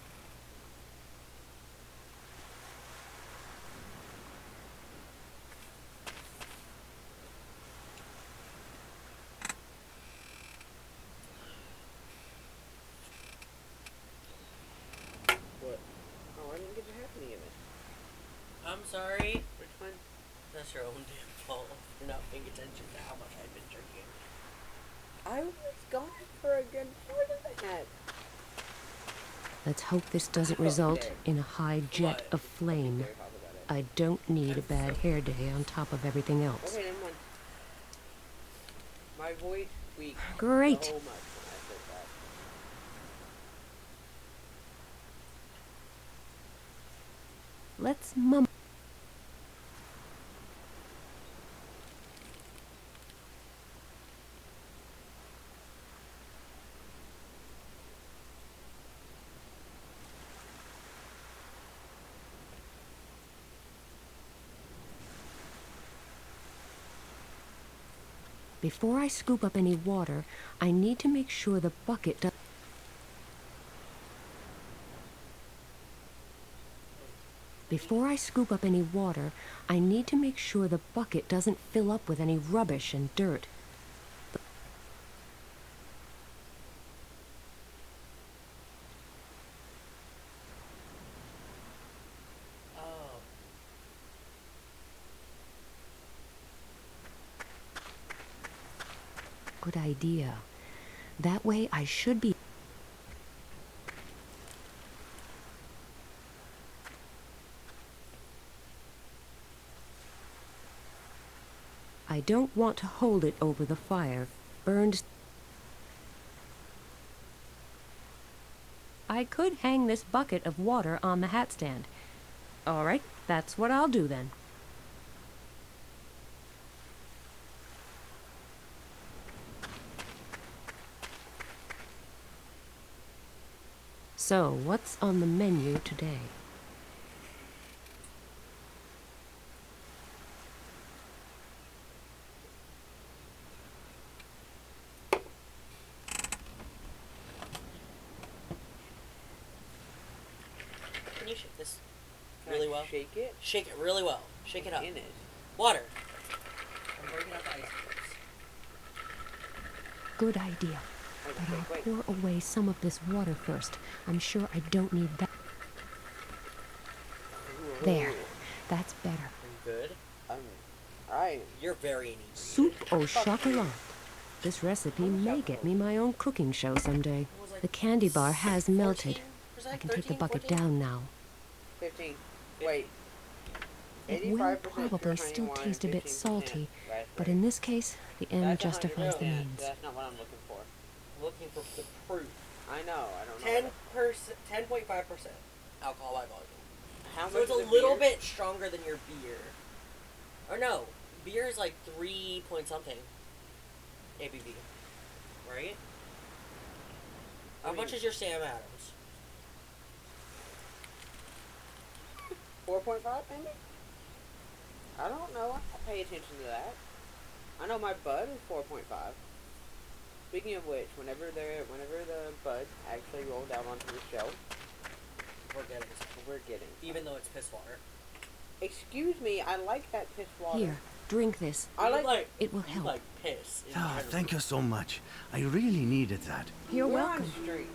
Speaker 2: What? Oh, I didn't get to have any of it.
Speaker 1: I'm sorry.
Speaker 2: Which one?
Speaker 1: That's your own damn fault. You're not paying attention to how much I've been drinking.
Speaker 2: I was gone for a good part of that.
Speaker 4: Let's hope this doesn't result
Speaker 2: Okay.
Speaker 4: in a high jet
Speaker 1: What?
Speaker 4: of flame.
Speaker 2: There, talk about it.
Speaker 4: I don't need a bad hair day on top of everything else.
Speaker 2: Okay, never mind. My voice squeaked
Speaker 4: Great.
Speaker 2: so much when I said that.
Speaker 4: Let's mum. Before I scoop up any water, I need to make sure the bucket does... Before I scoop up any water, I need to make sure the bucket doesn't fill up with any rubbish and dirt.
Speaker 1: Oh.
Speaker 4: Good idea. That way I should be... I don't want to hold it over the fire. Burned... I could hang this bucket of water on the hat stand. All right, that's what I'll do then. So, what's on the menu today?
Speaker 1: Can you shake this really well?
Speaker 2: Shake it.
Speaker 1: Shake it really well. Shake it up.
Speaker 2: In it.
Speaker 1: Water. I'm breaking up ice cubes.
Speaker 4: Good idea. But I'll pour away some of this water first. I'm sure I don't need that. There. That's better.
Speaker 1: Good.
Speaker 2: You're
Speaker 1: very neat.
Speaker 4: Soup au chocolat. This recipe may get me my own cooking show someday. The candy bar has melted. I can take the bucket down now.
Speaker 2: 15. Wait.
Speaker 4: It will probably still taste a bit salty, but in this case, the end justifies the means.
Speaker 2: That's not what I'm looking for.
Speaker 1: Looking for the proof.
Speaker 2: I know. I don't know.
Speaker 1: 10.5% alcohol by volume.
Speaker 2: How much
Speaker 1: So it's
Speaker 2: is
Speaker 1: a little
Speaker 2: beer?
Speaker 1: bit stronger than your beer. Or no, beer is like 3 point something ABV, right? How much is your Sam Adams?
Speaker 2: 4.5 maybe? I don't know. I pay attention to that. I know my bud is 4.5. Speaking of which, whenever the buds actually roll down onto the shelf, we're getting.
Speaker 1: Even though it's piss water.
Speaker 2: Excuse me, I like that piss water.
Speaker 4: Here, drink this.
Speaker 2: I like
Speaker 4: It will
Speaker 1: You
Speaker 4: help.
Speaker 1: like piss. in
Speaker 5: Ah,
Speaker 1: general.
Speaker 5: thank you so much. I really needed that.
Speaker 4: You're
Speaker 2: we're
Speaker 4: welcome.
Speaker 2: on streak.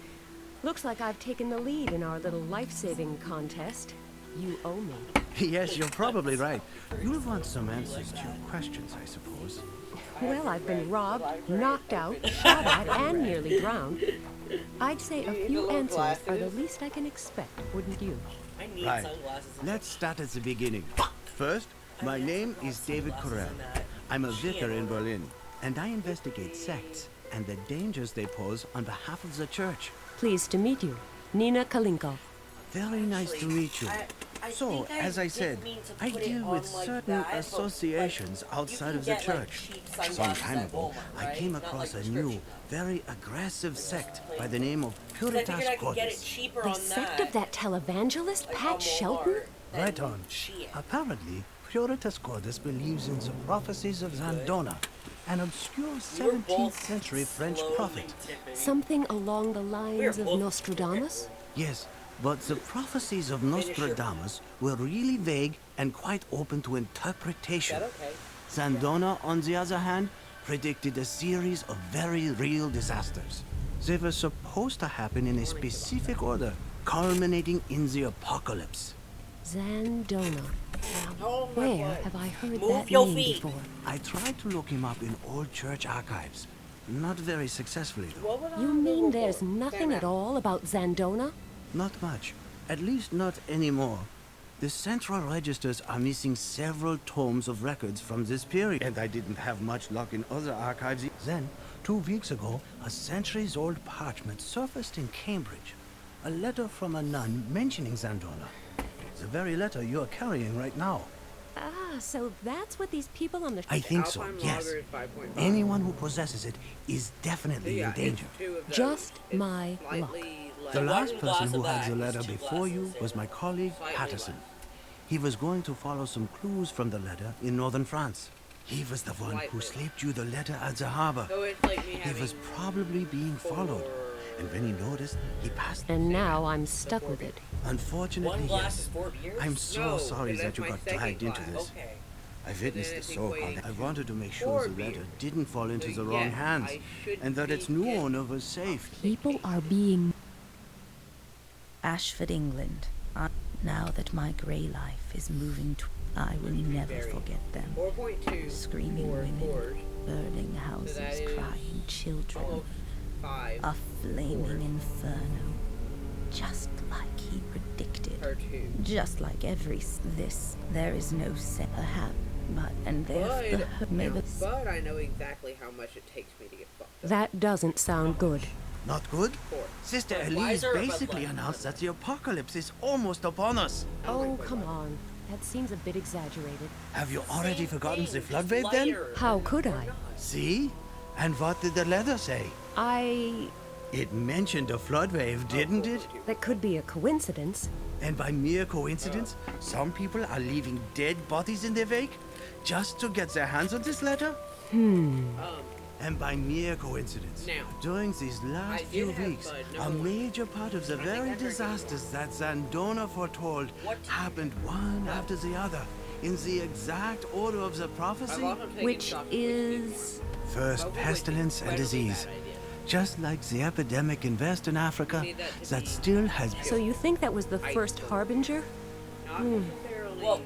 Speaker 4: Looks like I've taken the lead in our little life-saving contest. You owe me.
Speaker 5: Yes, you're probably right. You'll want some answers to your questions, I suppose.
Speaker 4: Well, I've been robbed, knocked out, shot at, and nearly drowned. I'd say a
Speaker 2: You need
Speaker 4: few
Speaker 2: the little
Speaker 4: answers are the
Speaker 2: glasses.
Speaker 4: least I can expect, wouldn't you?
Speaker 1: I need
Speaker 5: Right.
Speaker 1: sunglasses.
Speaker 5: Let's start at the beginning. First, my name is David Correll. I'm a vicar in Berlin, and I investigate sects and the dangers they pose on behalf of the church.
Speaker 4: Pleased to meet you. Nina Kalinko.
Speaker 5: Very nice to meet you. So, as I said, I deal with certain associations outside of the church. Some time ago, I came across a new, very aggressive sect by the name of
Speaker 1: I
Speaker 5: Puritas
Speaker 1: figured I could get it
Speaker 5: Cordis.
Speaker 1: cheaper
Speaker 4: The
Speaker 1: on
Speaker 4: sect
Speaker 1: that.
Speaker 4: of that televangelist,
Speaker 1: like,
Speaker 4: Pat
Speaker 1: on
Speaker 4: Shelton?
Speaker 1: Walmart than
Speaker 5: Right on.
Speaker 1: Shein.
Speaker 5: Apparently, Puritas Cordis believes in the prophecies of Zandona, an obscure
Speaker 1: We were
Speaker 5: 17th
Speaker 1: both
Speaker 5: century French
Speaker 1: slowly
Speaker 5: prophet.
Speaker 1: tipping.
Speaker 4: Something along the lines of
Speaker 1: both-
Speaker 4: Nostradamus?
Speaker 5: Yes, but the prophecies of Nostradamus were really vague and quite open to interpretation.
Speaker 2: Is that okay?
Speaker 5: Zandona, on the other hand, predicted a series of very real disasters. They were supposed to happen in a specific order, culminating in the apocalypse.
Speaker 4: Zandona. Now,
Speaker 2: Oh my
Speaker 4: where
Speaker 2: God.
Speaker 4: have I heard
Speaker 1: Move
Speaker 4: that
Speaker 1: your
Speaker 4: name
Speaker 1: feet.
Speaker 4: before?
Speaker 5: I tried to look him up in old church archives. Not very successfully, though.
Speaker 2: What would I
Speaker 4: You
Speaker 2: do
Speaker 4: mean
Speaker 2: before?
Speaker 4: there's nothing
Speaker 2: Stand
Speaker 4: at
Speaker 2: up.
Speaker 4: all about Zandona?
Speaker 5: Not much. At least not anymore. The central registers are missing several tomes of records from this period, and I didn't have much luck in other archives. Then, 2 weeks ago, a centuries-old parchment surfaced in Cambridge. A letter from a nun mentioning Zandona. The very letter you're carrying right now.
Speaker 4: Ah, so that's what these people on the...
Speaker 5: I think so,
Speaker 2: Alpine
Speaker 5: yes.
Speaker 2: Lager is 5.5.
Speaker 5: Anyone who possesses it is definitely
Speaker 2: Yeah,
Speaker 5: in danger.
Speaker 2: it's 2 of those.
Speaker 4: Just
Speaker 2: It's
Speaker 4: my
Speaker 2: slightly
Speaker 4: luck.
Speaker 2: less.
Speaker 5: The
Speaker 1: one
Speaker 5: last
Speaker 1: glass
Speaker 5: person who
Speaker 1: of
Speaker 5: had
Speaker 1: that
Speaker 5: the
Speaker 1: is
Speaker 5: letter
Speaker 1: 2
Speaker 5: before you
Speaker 1: glasses,
Speaker 5: was my colleague,
Speaker 2: Slightly
Speaker 5: Patterson.
Speaker 2: less.
Speaker 5: He was going to follow some clues from the letter in northern France. He was the one who
Speaker 2: Slightly.
Speaker 5: slipped you the letter at the harbor.
Speaker 2: So it's like me
Speaker 5: He
Speaker 2: having
Speaker 5: was probably being followed. And when he noticed, he passed.
Speaker 4: And now I'm stuck with it.
Speaker 5: Unfortunately,
Speaker 1: One glass
Speaker 5: yes.
Speaker 1: is 4 beers?
Speaker 5: I'm so
Speaker 2: No,
Speaker 5: sorry
Speaker 2: but
Speaker 5: that
Speaker 2: that's
Speaker 5: you
Speaker 2: my
Speaker 5: got
Speaker 2: second
Speaker 5: dragged into
Speaker 2: glass.
Speaker 5: this.
Speaker 1: Okay.
Speaker 5: I witnessed
Speaker 2: then
Speaker 5: the
Speaker 2: it's
Speaker 5: soap.
Speaker 2: equating
Speaker 5: I wanted to make sure
Speaker 2: four
Speaker 5: the letter
Speaker 2: beers.
Speaker 5: didn't fall into
Speaker 2: So
Speaker 5: the wrong
Speaker 2: yes,
Speaker 5: hands,
Speaker 2: I should
Speaker 5: and that its
Speaker 2: be
Speaker 5: new
Speaker 2: getting
Speaker 5: owner was safe.
Speaker 4: People are being...
Speaker 7: Ashford, England. Now that my grey life is moving I will never forget them.
Speaker 2: 4.2.
Speaker 7: Screaming women,
Speaker 2: fours.
Speaker 7: burning houses,
Speaker 2: that is
Speaker 7: crying children.
Speaker 2: Almost 5
Speaker 7: A flaming
Speaker 2: fours
Speaker 7: inferno. Just like he predicted.
Speaker 2: per 2.
Speaker 7: Just like there is no set a hat, but and there maybe
Speaker 2: But I know exactly how much it takes me to get fucked up.
Speaker 4: That doesn't sound good.
Speaker 5: Not good?
Speaker 2: 4.
Speaker 5: Sister
Speaker 1: Why
Speaker 5: Elise
Speaker 1: is there a red
Speaker 5: basically
Speaker 1: light?
Speaker 5: announced that the apocalypse is almost upon us.
Speaker 4: Oh, come on. That seems a bit exaggerated.
Speaker 5: Have you already
Speaker 1: Same
Speaker 5: forgotten
Speaker 1: thing,
Speaker 5: the
Speaker 1: just
Speaker 5: flood wave then?
Speaker 1: lighter.
Speaker 4: How could I?
Speaker 5: See? And what did the letter say?
Speaker 4: I...
Speaker 5: It mentioned a flood wave, didn't it?
Speaker 4: That could be a coincidence.
Speaker 5: And by mere coincidence, some people are leaving dead bodies in their wake just to get their hands on this letter? And by mere coincidence,
Speaker 2: Now,
Speaker 5: during these last
Speaker 2: I
Speaker 5: few
Speaker 2: did have
Speaker 5: weeks,
Speaker 2: Bud,
Speaker 5: a
Speaker 2: number one.
Speaker 5: major part of the very disasters that Zandona foretold
Speaker 1: What?
Speaker 5: happened one after the other, in the exact order of the
Speaker 2: I've
Speaker 5: prophecy.
Speaker 2: also taken
Speaker 4: Which
Speaker 2: shots of whiskey
Speaker 4: is...
Speaker 5: First
Speaker 2: before.
Speaker 5: pestilence and
Speaker 2: Incredibly
Speaker 5: disease,
Speaker 2: bad idea.
Speaker 5: just like the epidemic in Western Africa
Speaker 2: Need that to
Speaker 5: that
Speaker 2: be-
Speaker 5: still has...
Speaker 4: So you think that was the first harbinger?
Speaker 2: Not necessarily.
Speaker 1: Well,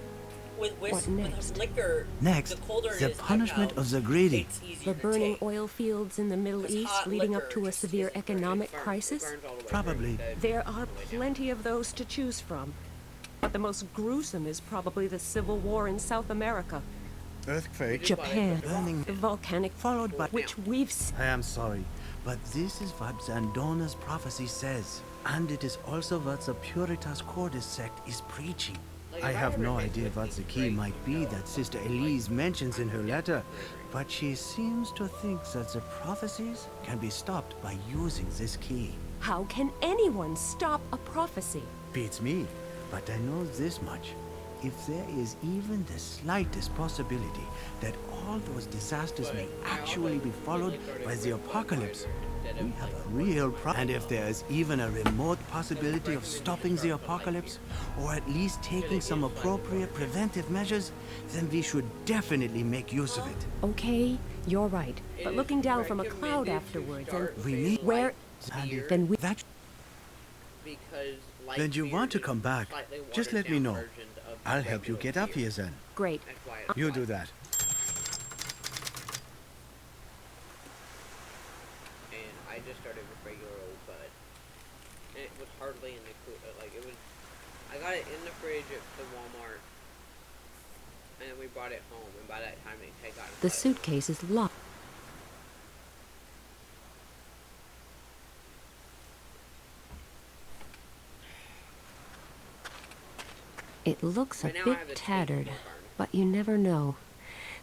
Speaker 1: with
Speaker 4: What next?
Speaker 1: liquor,
Speaker 5: Next,
Speaker 1: the colder it
Speaker 5: the
Speaker 1: is,
Speaker 5: punishment
Speaker 1: alcohol,
Speaker 5: of the greedy.
Speaker 1: it's easier
Speaker 4: The
Speaker 1: to
Speaker 4: burning
Speaker 1: take.
Speaker 4: oil fields in the Middle
Speaker 1: Because
Speaker 4: East
Speaker 1: hot
Speaker 4: leading up
Speaker 1: liquor
Speaker 4: to a
Speaker 1: just
Speaker 4: severe
Speaker 1: isn't
Speaker 4: economic
Speaker 2: Burns- it
Speaker 4: crisis?
Speaker 2: burns all the way
Speaker 5: Probably.
Speaker 2: through.
Speaker 4: There are plenty of those to choose from. But the most gruesome is probably the Civil War in South America.
Speaker 5: Earthquake.
Speaker 4: Japan.
Speaker 5: Burning.
Speaker 4: The volcanic...
Speaker 5: Followed by...
Speaker 4: Which we've...
Speaker 5: I am sorry, but this is what Zandona's prophecy says. And it is also what the Puritas Cordis sect is preaching.
Speaker 2: Like,
Speaker 5: I
Speaker 2: if I
Speaker 5: have
Speaker 2: ever
Speaker 5: no
Speaker 2: get
Speaker 5: idea
Speaker 2: whiskey
Speaker 5: what the
Speaker 2: to
Speaker 5: key
Speaker 2: drink,
Speaker 5: might be that Sister Elise mentions in her letter, but she seems to think that the prophecies can be stopped by using this key.
Speaker 4: How can anyone stop a prophecy?
Speaker 5: Beats me, but I know this much. If there is even the slightest possibility that all those disasters may actually be followed by the apocalypse, we have a real problem. And if there is even a remote possibility of stopping the apocalypse, or at least taking some appropriate preventive measures, then we should definitely make use of it.
Speaker 4: Okay, you're right. But looking down from a cloud afterwards and...
Speaker 5: We need...
Speaker 4: Where...
Speaker 5: And
Speaker 4: Then we...
Speaker 5: that...
Speaker 2: Because
Speaker 5: Then you want to come back, just let me know. I'll help you get up here then.
Speaker 4: Great.
Speaker 5: You do that.
Speaker 2: And I just started with regular old Bud. And it was hardly in the like it was. I got it in the fridge at the Walmart, and then we brought it home. And by that time, it had gotten.
Speaker 4: The suitcase is locked. It looks a
Speaker 2: Right now I
Speaker 4: bit
Speaker 2: have the
Speaker 4: tattered,
Speaker 2: tape
Speaker 4: but you never know.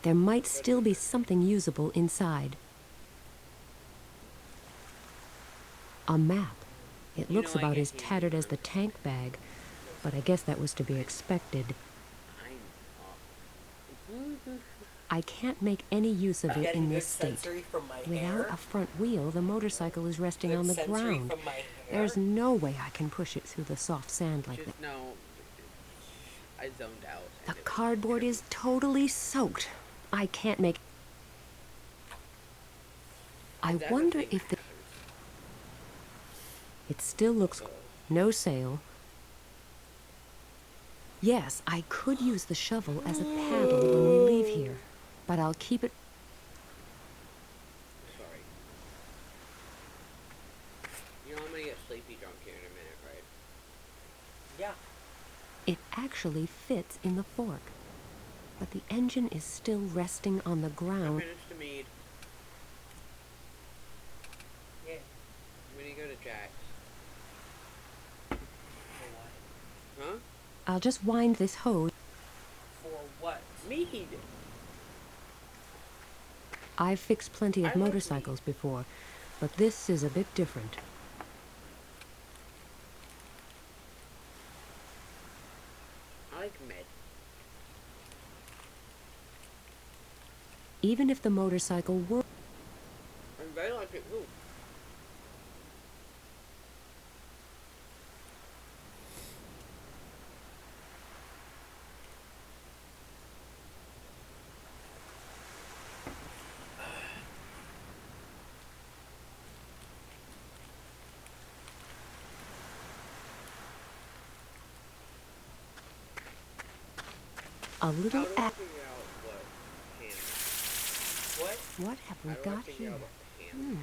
Speaker 4: There might still be something usable inside. A map. It
Speaker 2: You
Speaker 4: looks
Speaker 2: know, I
Speaker 4: about
Speaker 2: get
Speaker 4: as
Speaker 2: you.
Speaker 4: tattered as the tank bag, but I guess that was to be expected. I can't make any use of it
Speaker 1: Getting
Speaker 4: in
Speaker 1: good
Speaker 4: this state.
Speaker 1: sensory from my
Speaker 4: Without
Speaker 1: hair.
Speaker 4: a front wheel, the motorcycle is resting
Speaker 1: Good
Speaker 4: on the
Speaker 1: sensory
Speaker 4: ground.
Speaker 1: from my hair.
Speaker 4: There's no way I can push it through the soft sand like that.
Speaker 2: Just no. I zoned out.
Speaker 4: The
Speaker 2: and it was
Speaker 4: cardboard is totally soaked. I can't make... I
Speaker 2: That
Speaker 4: wonder
Speaker 2: would be
Speaker 4: if the...
Speaker 2: matters.
Speaker 4: It still looks... No sail. Yes, I could use the shovel as a paddle when we leave here, but I'll keep it...
Speaker 2: Sorry. You know I'm gonna get sleepy drunk here in a minute, right?
Speaker 1: Yeah.
Speaker 4: It actually fits in the fork. But the engine is still resting on the
Speaker 2: I
Speaker 4: ground.
Speaker 2: finished the mead.
Speaker 1: Yeah.
Speaker 2: I'm gonna go to Jack's.
Speaker 1: For what?
Speaker 2: Huh?
Speaker 4: I'll just wind this hose.
Speaker 1: For what?
Speaker 2: Mead.
Speaker 4: I've fixed plenty
Speaker 2: I
Speaker 4: of
Speaker 2: like
Speaker 4: motorcycles before, but this is a bit different.
Speaker 2: I like med.
Speaker 4: Even if the motorcycle were...
Speaker 2: And they like it too.
Speaker 4: a little...
Speaker 2: How do I figure out what pan is?
Speaker 1: What?
Speaker 4: What have we
Speaker 2: How do I
Speaker 4: got
Speaker 2: figure
Speaker 4: here?
Speaker 2: out what pan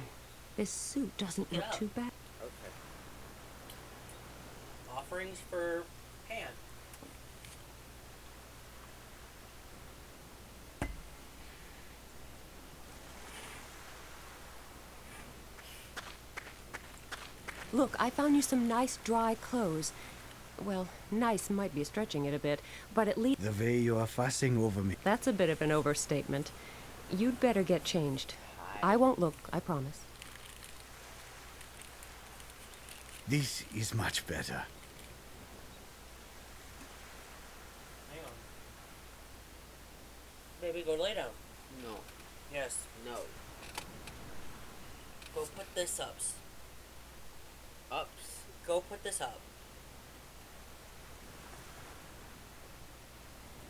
Speaker 4: This suit doesn't
Speaker 1: Look
Speaker 4: look
Speaker 1: it up.
Speaker 4: too bad.
Speaker 2: is? Okay.
Speaker 1: Offerings for Pan.
Speaker 4: Look, I found you some nice dry clothes. Well, nice might be stretching it a bit, but at least...
Speaker 5: The way you are fussing over me.
Speaker 4: That's a bit of an overstatement. You'd better get changed. I won't look, I promise.
Speaker 5: This is much better.
Speaker 1: Hang on. Baby, go lay down.
Speaker 2: No.
Speaker 1: Yes.
Speaker 2: No.
Speaker 1: Go put this up.
Speaker 2: Ups.
Speaker 1: Go put this up.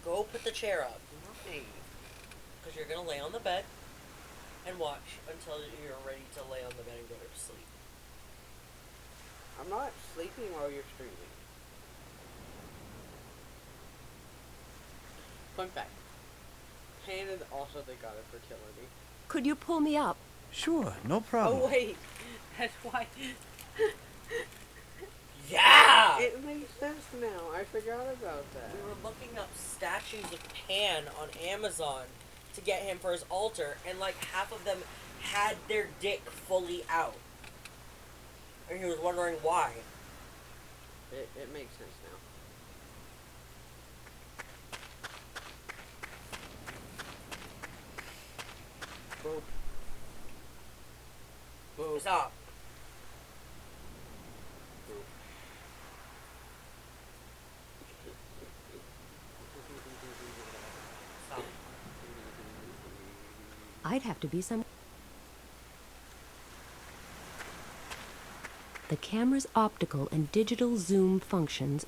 Speaker 1: Go put the chair up.
Speaker 2: Why?
Speaker 1: Because you're going to lay on the bed and watch until you're ready to lay on the bed and go to sleep.
Speaker 2: I'm not sleeping while you're streaming. Fun fact. Pan is also the god of fertility.
Speaker 4: Could you pull me up?
Speaker 5: Sure, no problem.
Speaker 2: Oh wait, that's why.
Speaker 1: Yeah!
Speaker 2: It makes sense now. I forgot about that.
Speaker 1: We were looking up statues of Pan on Amazon to get him for his altar, and like half of them had their dick fully out. And he was wondering why.
Speaker 2: It makes sense now. Boop. Boop.
Speaker 1: Stop. Stop.
Speaker 4: I'd have to be some... The camera's optical and digital zoom functions...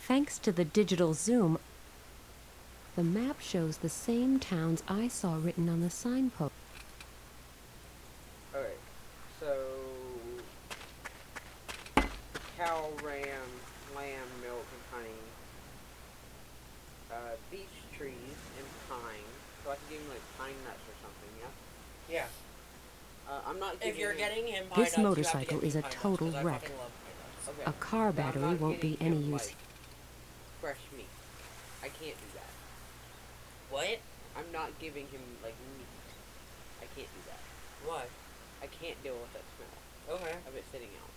Speaker 4: Thanks to the digital zoom, the map shows the same towns I saw written on the signpost.
Speaker 2: Alright, so cow, ram, lamb, milk, and honey, beech trees, and pine. So I can give him like pine nuts or something, yeah?
Speaker 1: Yeah.
Speaker 2: I'm not giving
Speaker 1: If you're
Speaker 2: him...
Speaker 1: getting him pine
Speaker 4: This
Speaker 1: nuts,
Speaker 4: motorcycle
Speaker 1: you have to get
Speaker 4: is
Speaker 1: me
Speaker 4: a
Speaker 1: pine nuts,
Speaker 4: total
Speaker 1: 'cause I
Speaker 4: wreck.
Speaker 1: fucking love pine nuts.
Speaker 2: Okay.
Speaker 4: A car
Speaker 2: But I'm
Speaker 4: battery
Speaker 2: not
Speaker 4: won't be
Speaker 2: getting
Speaker 4: any
Speaker 2: him,
Speaker 4: use.
Speaker 2: like, fresh meat. I can't do that.
Speaker 1: What?
Speaker 2: I'm not giving him like meat. I can't do that.
Speaker 1: Why?
Speaker 2: I can't deal with that smell
Speaker 1: Okay.
Speaker 2: of it sitting out.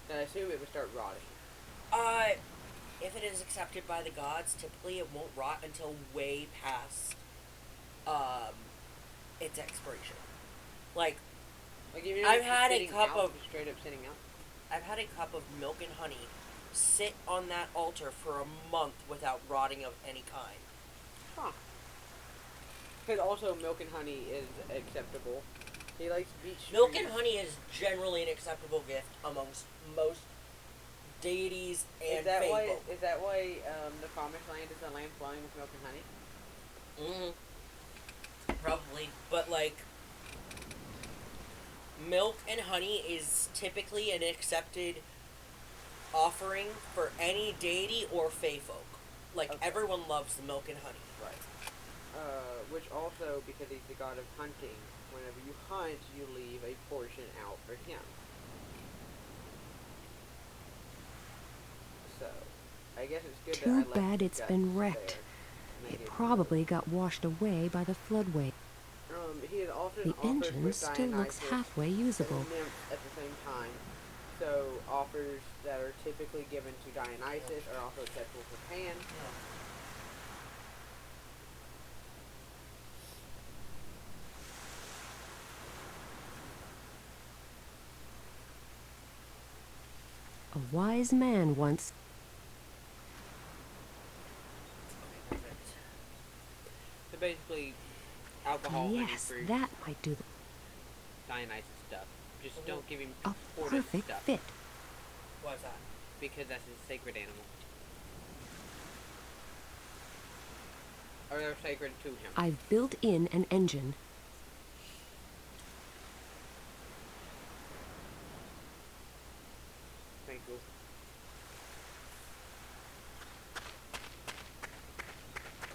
Speaker 2: Then I assume it would start rotting.
Speaker 1: If it is accepted by the gods, typically it won't rot until way past, its expiration. Like,
Speaker 2: Like even
Speaker 1: I've
Speaker 2: if it's
Speaker 1: had a
Speaker 2: sitting
Speaker 1: cup
Speaker 2: out,
Speaker 1: of-
Speaker 2: just straight up sitting out.
Speaker 1: I've had a cup of milk and honey sit on that altar for a month without rotting of any kind.
Speaker 2: Huh. Because also milk and honey is acceptable. He likes beech
Speaker 1: Milk
Speaker 2: trees.
Speaker 1: and honey is generally an acceptable gift amongst most deities and
Speaker 2: Is that why?
Speaker 1: faithful.
Speaker 2: Is that why the promised land is a land flowing with milk and honey?
Speaker 1: Probably, but like, milk and honey is typically an accepted offering for any deity or fae folk. Like,
Speaker 2: Okay.
Speaker 1: everyone loves the milk and honey.
Speaker 2: Right. Which also, because he's the god of hunting, whenever you hunt, you leave a portion out for him. So, I guess it's good that I
Speaker 4: Too
Speaker 2: left
Speaker 4: bad
Speaker 2: the
Speaker 4: it's
Speaker 2: guts
Speaker 4: been wrecked.
Speaker 2: there, and I
Speaker 4: It
Speaker 2: didn't-
Speaker 4: probably got washed away by the floodway.
Speaker 2: He is often
Speaker 4: The
Speaker 2: offered
Speaker 4: engine
Speaker 2: with
Speaker 4: still looks
Speaker 2: Dionysus
Speaker 4: halfway
Speaker 2: and
Speaker 4: usable.
Speaker 2: nymphs at the same time. So, offers that are typically given to Dionysus are also acceptable for Pan.
Speaker 4: A wise man once...
Speaker 2: basically alcohol
Speaker 4: Yes,
Speaker 2: honey for
Speaker 4: that might do
Speaker 2: cyanide stuff. Just don't give him
Speaker 4: a
Speaker 2: ported
Speaker 4: perfect
Speaker 2: stuff.
Speaker 4: fit.
Speaker 1: What's that?
Speaker 2: Because that's his sacred animal. Or they're sacred to him.
Speaker 4: I've built in an engine.
Speaker 2: Thank you.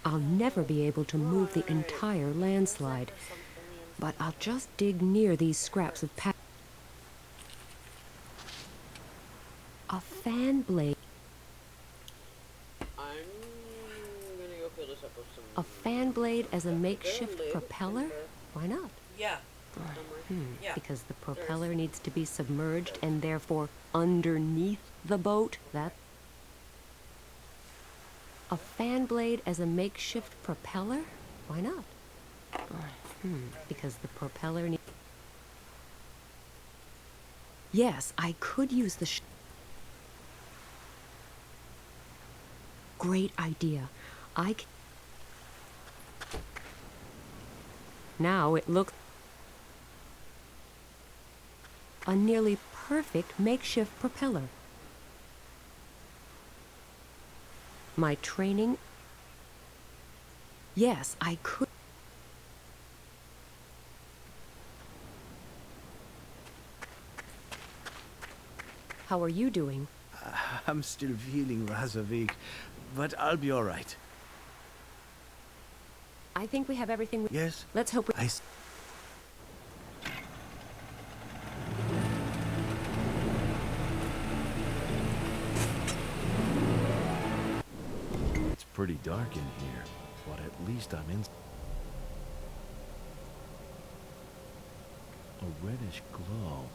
Speaker 4: I'll never be able to move the entire landslide, but I'll just dig near these scraps of a fan blade.
Speaker 2: I'm gonna go fill this up with some...
Speaker 4: A fan blade as a makeshift propeller? Why not?
Speaker 1: Yeah. Yeah.
Speaker 4: Because the propeller needs to be submerged and therefore underneath the boat. That. A fan blade as a makeshift propeller? Why not? Because the propeller needs. Yes, I could use the. Great idea. Now it looks a nearly perfect makeshift propeller. My training. Yes, I could. How are you doing?
Speaker 5: I'm still feeling rather weak, but I'll be all right.
Speaker 4: I think we have everything.
Speaker 5: Yes?
Speaker 4: Let's hope.
Speaker 8: It's pretty dark in here, but at least I'm in. A reddish glow.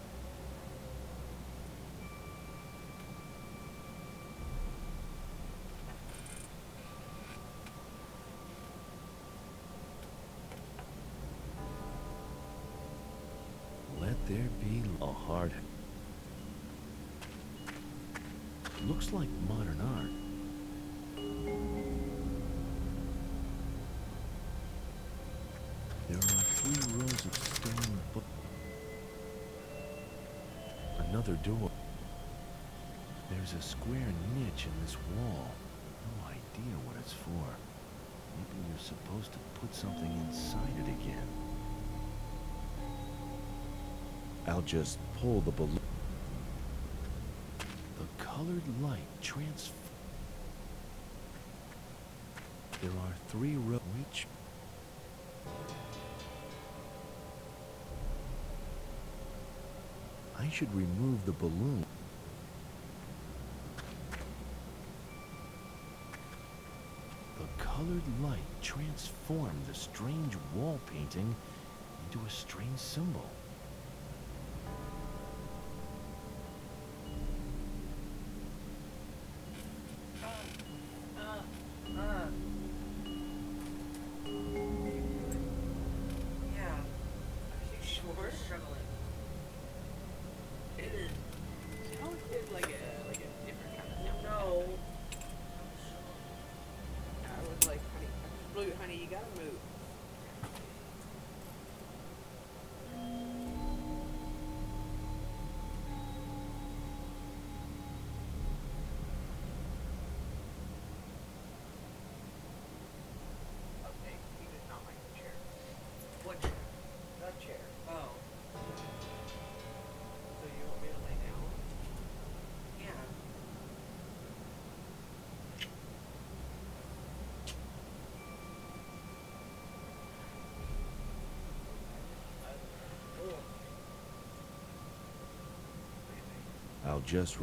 Speaker 8: Let there be a heart. Looks like modern art. There are 3 rows of stone books. Another door. There's a square niche in this wall. No idea what it's for. Maybe you're supposed to put something inside it again. I'll just pull the balloon. The colored light transforms. There are 3 rows. Which? I should remove the balloon. The colored light transformed the strange wall painting into a strange symbol.
Speaker 1: Yeah. Are you sure? Struggling.
Speaker 2: Sounds like a different kind of sound.
Speaker 1: No.
Speaker 2: I was like, honey, you gotta move. Okay, he does not like the chair.
Speaker 1: What chair?
Speaker 2: That chair.
Speaker 1: Oh.
Speaker 2: So you want me to lay down?
Speaker 1: Yeah.
Speaker 8: I'll just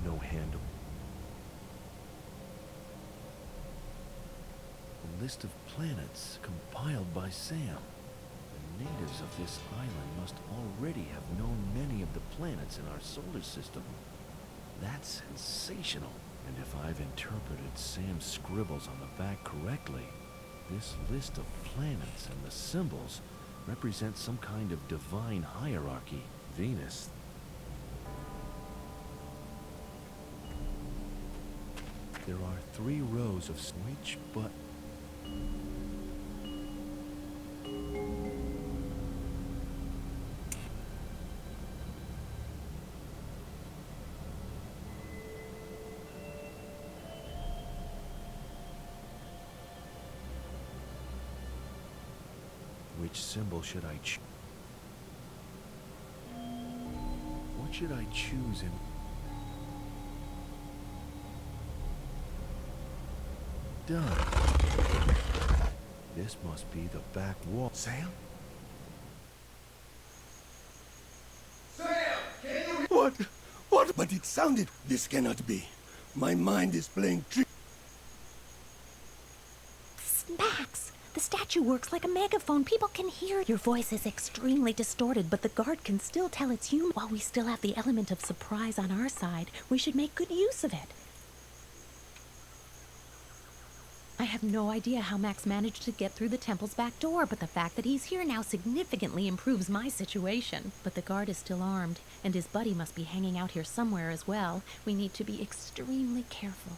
Speaker 8: no handle. list of planets compiled by Sam. The natives of this island must already have known many of the planets in our solar system. That's sensational. And if I've interpreted Sam's scribbles on the back correctly, this list of planets and the symbols represent some kind of divine hierarchy. Venus. There are 3 rows of switch, but which symbol should I choose? What should I choose in... Done. This must be the back wall. Sam?
Speaker 9: Sam, can you... What? But it sounded... This cannot be. My mind is playing trick.
Speaker 7: Max, the statue works like a megaphone. People can hear. Your voice is extremely distorted, but the guard can still tell it's you. While we still have the element of surprise on our side, we should make good use of it. I have no idea how Max managed to get through the temple's back door, but the fact that he's here now significantly improves my situation. But the guard is still armed, and his buddy must be hanging out here somewhere as well. We need to be extremely careful.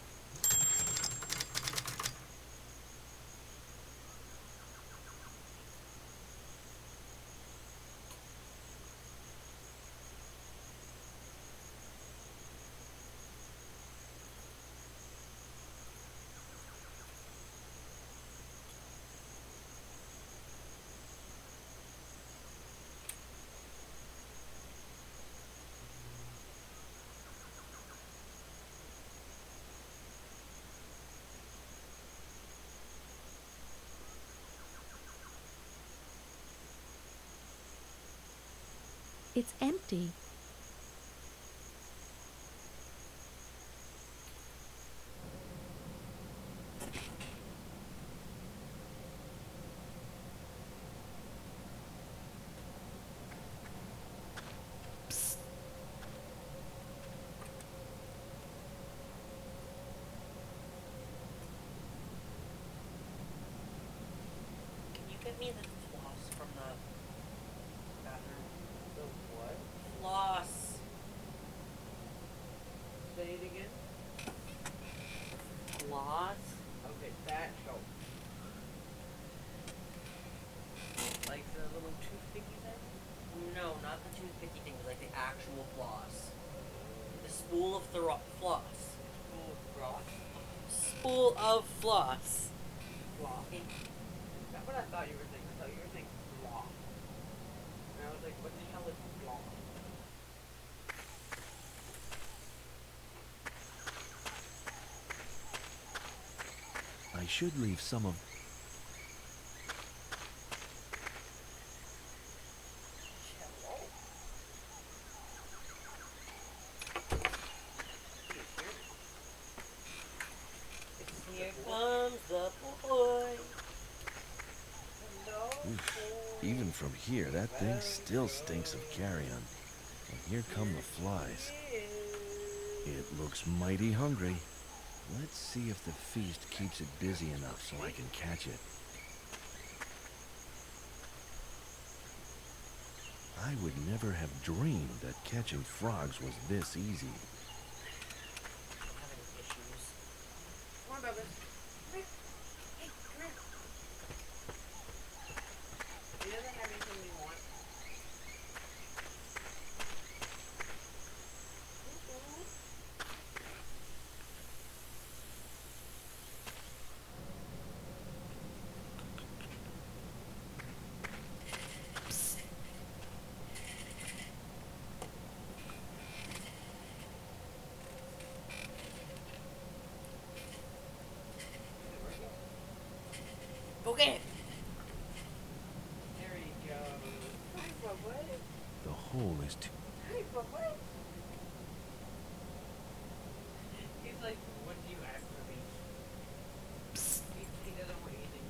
Speaker 7: It's empty.
Speaker 1: Can you get me the floss from the bathroom? The what? Floss.
Speaker 2: Say it again.
Speaker 1: Floss?
Speaker 2: Okay, that helps. Like the little toothpicky thing?
Speaker 1: No, not the toothpicky thing, like the actual floss. The spool of floss.
Speaker 2: Spool of broth.
Speaker 1: Spool of floss.
Speaker 2: Floss. That's what I thought you were thinking. I thought you were thinking floss. And I was like, what the hell is floss?
Speaker 8: I should leave some of...
Speaker 1: Here comes the boy.
Speaker 8: Even from here, that thing still stinks of carrion. And here come the flies. It looks mighty hungry. Let's see if the feast keeps it busy enough so I can catch it. I would never have dreamed that catching frogs was this easy.
Speaker 1: Having issues.
Speaker 2: Come on, Bubba. Come here. Hey, come here. He doesn't have anything we want.
Speaker 1: Go get it.
Speaker 2: There you go. Hi, Bubba.
Speaker 8: The hole is too...
Speaker 2: Hi, Bubba. He's like, what do you ask for me? He doesn't want anything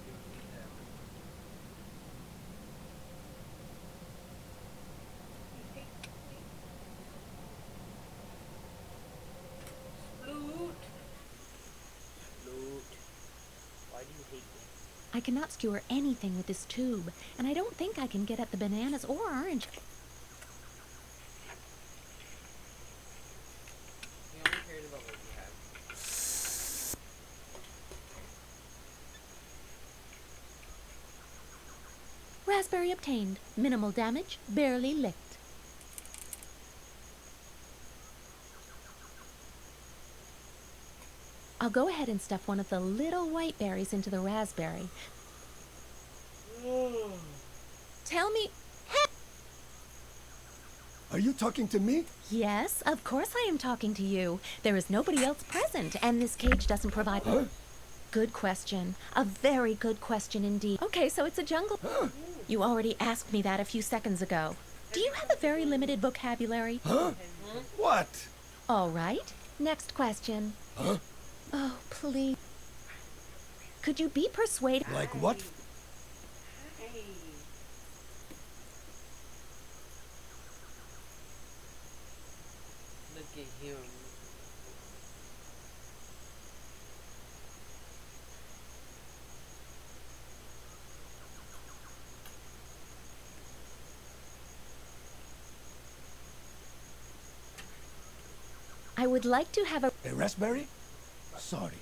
Speaker 7: I cannot skewer anything with this tube, and I don't think I can get at the bananas or orange.
Speaker 2: You only cared about what you have.
Speaker 7: Raspberry obtained. Minimal damage, barely licked. I'll go ahead and stuff one of the little white berries into the raspberry. Tell me...
Speaker 9: Are you talking to me?
Speaker 7: Yes, of course I am talking to you. There is nobody else present, and this cage doesn't provide...
Speaker 9: Huh?
Speaker 7: Good question. A very good question indeed. Okay, so it's a jungle...
Speaker 9: Huh?
Speaker 7: You already asked me that a few seconds ago. Do you have a very limited vocabulary?
Speaker 9: Huh? What?
Speaker 7: All right. Next question.
Speaker 9: Huh?
Speaker 7: Oh, please. Could you be persuaded?
Speaker 9: Like what?
Speaker 1: Hey.
Speaker 2: Look at him.
Speaker 7: I would like to have a...
Speaker 9: A raspberry? Sorry.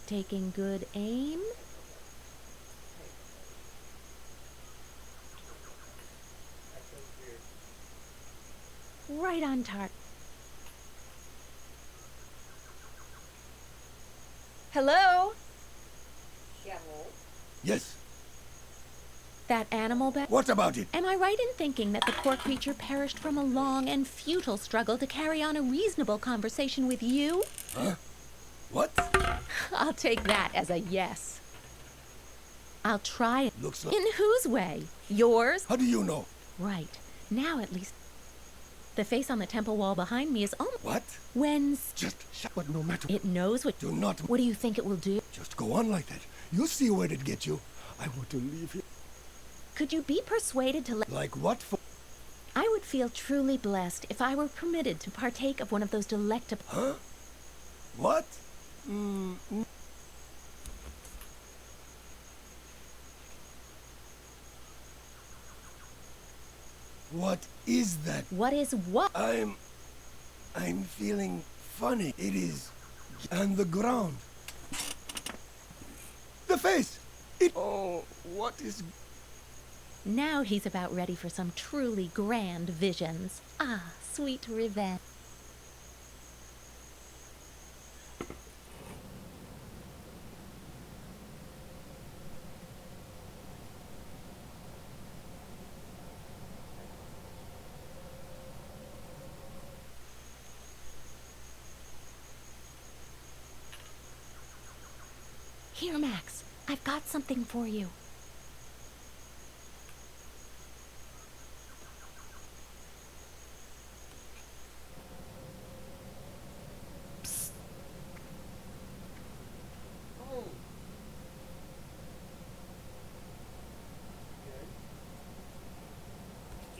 Speaker 7: Taking good aim. Right on target. Hello?
Speaker 9: Yes.
Speaker 7: That animal back...
Speaker 9: What about it?
Speaker 7: Am I right in thinking that the poor creature perished from a long and futile struggle to carry on a reasonable conversation with you?
Speaker 9: Huh? What?
Speaker 7: I'll take that as a yes. I'll try it.
Speaker 9: Looks like...
Speaker 7: In whose way? Yours?
Speaker 9: How do you know?
Speaker 7: Right. Now at least... The face on the temple wall behind me is almost...
Speaker 9: What?
Speaker 7: When...
Speaker 9: Just shut. But no matter...
Speaker 7: It knows what...
Speaker 9: Do not...
Speaker 7: What do you think it will do?
Speaker 9: Just go on like that. You'll see where it gets you. I want to leave here.
Speaker 7: Could you be persuaded to let...
Speaker 9: Like what for?
Speaker 7: I would feel truly blessed if I were permitted to partake of one of those delectable...
Speaker 9: Huh? What? What is that?
Speaker 7: What is what?
Speaker 9: I'm feeling funny. It is on the ground. The face! It... Oh, what is...
Speaker 7: Now he's about ready for some truly grand visions. Ah, sweet revenge. Here, Max. I've got something for you. Psst.
Speaker 2: Oh. Good.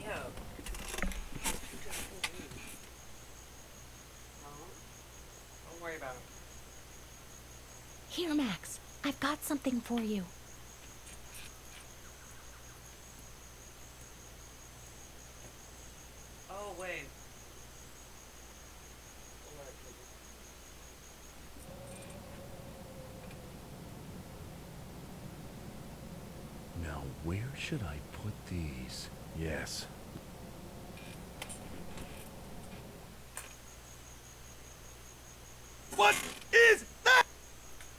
Speaker 2: Yeah. Don't worry about it.
Speaker 7: Here, Max. I've got something for you.
Speaker 1: Oh, wait.
Speaker 8: Now, where should I put these? Yes.
Speaker 9: What is that?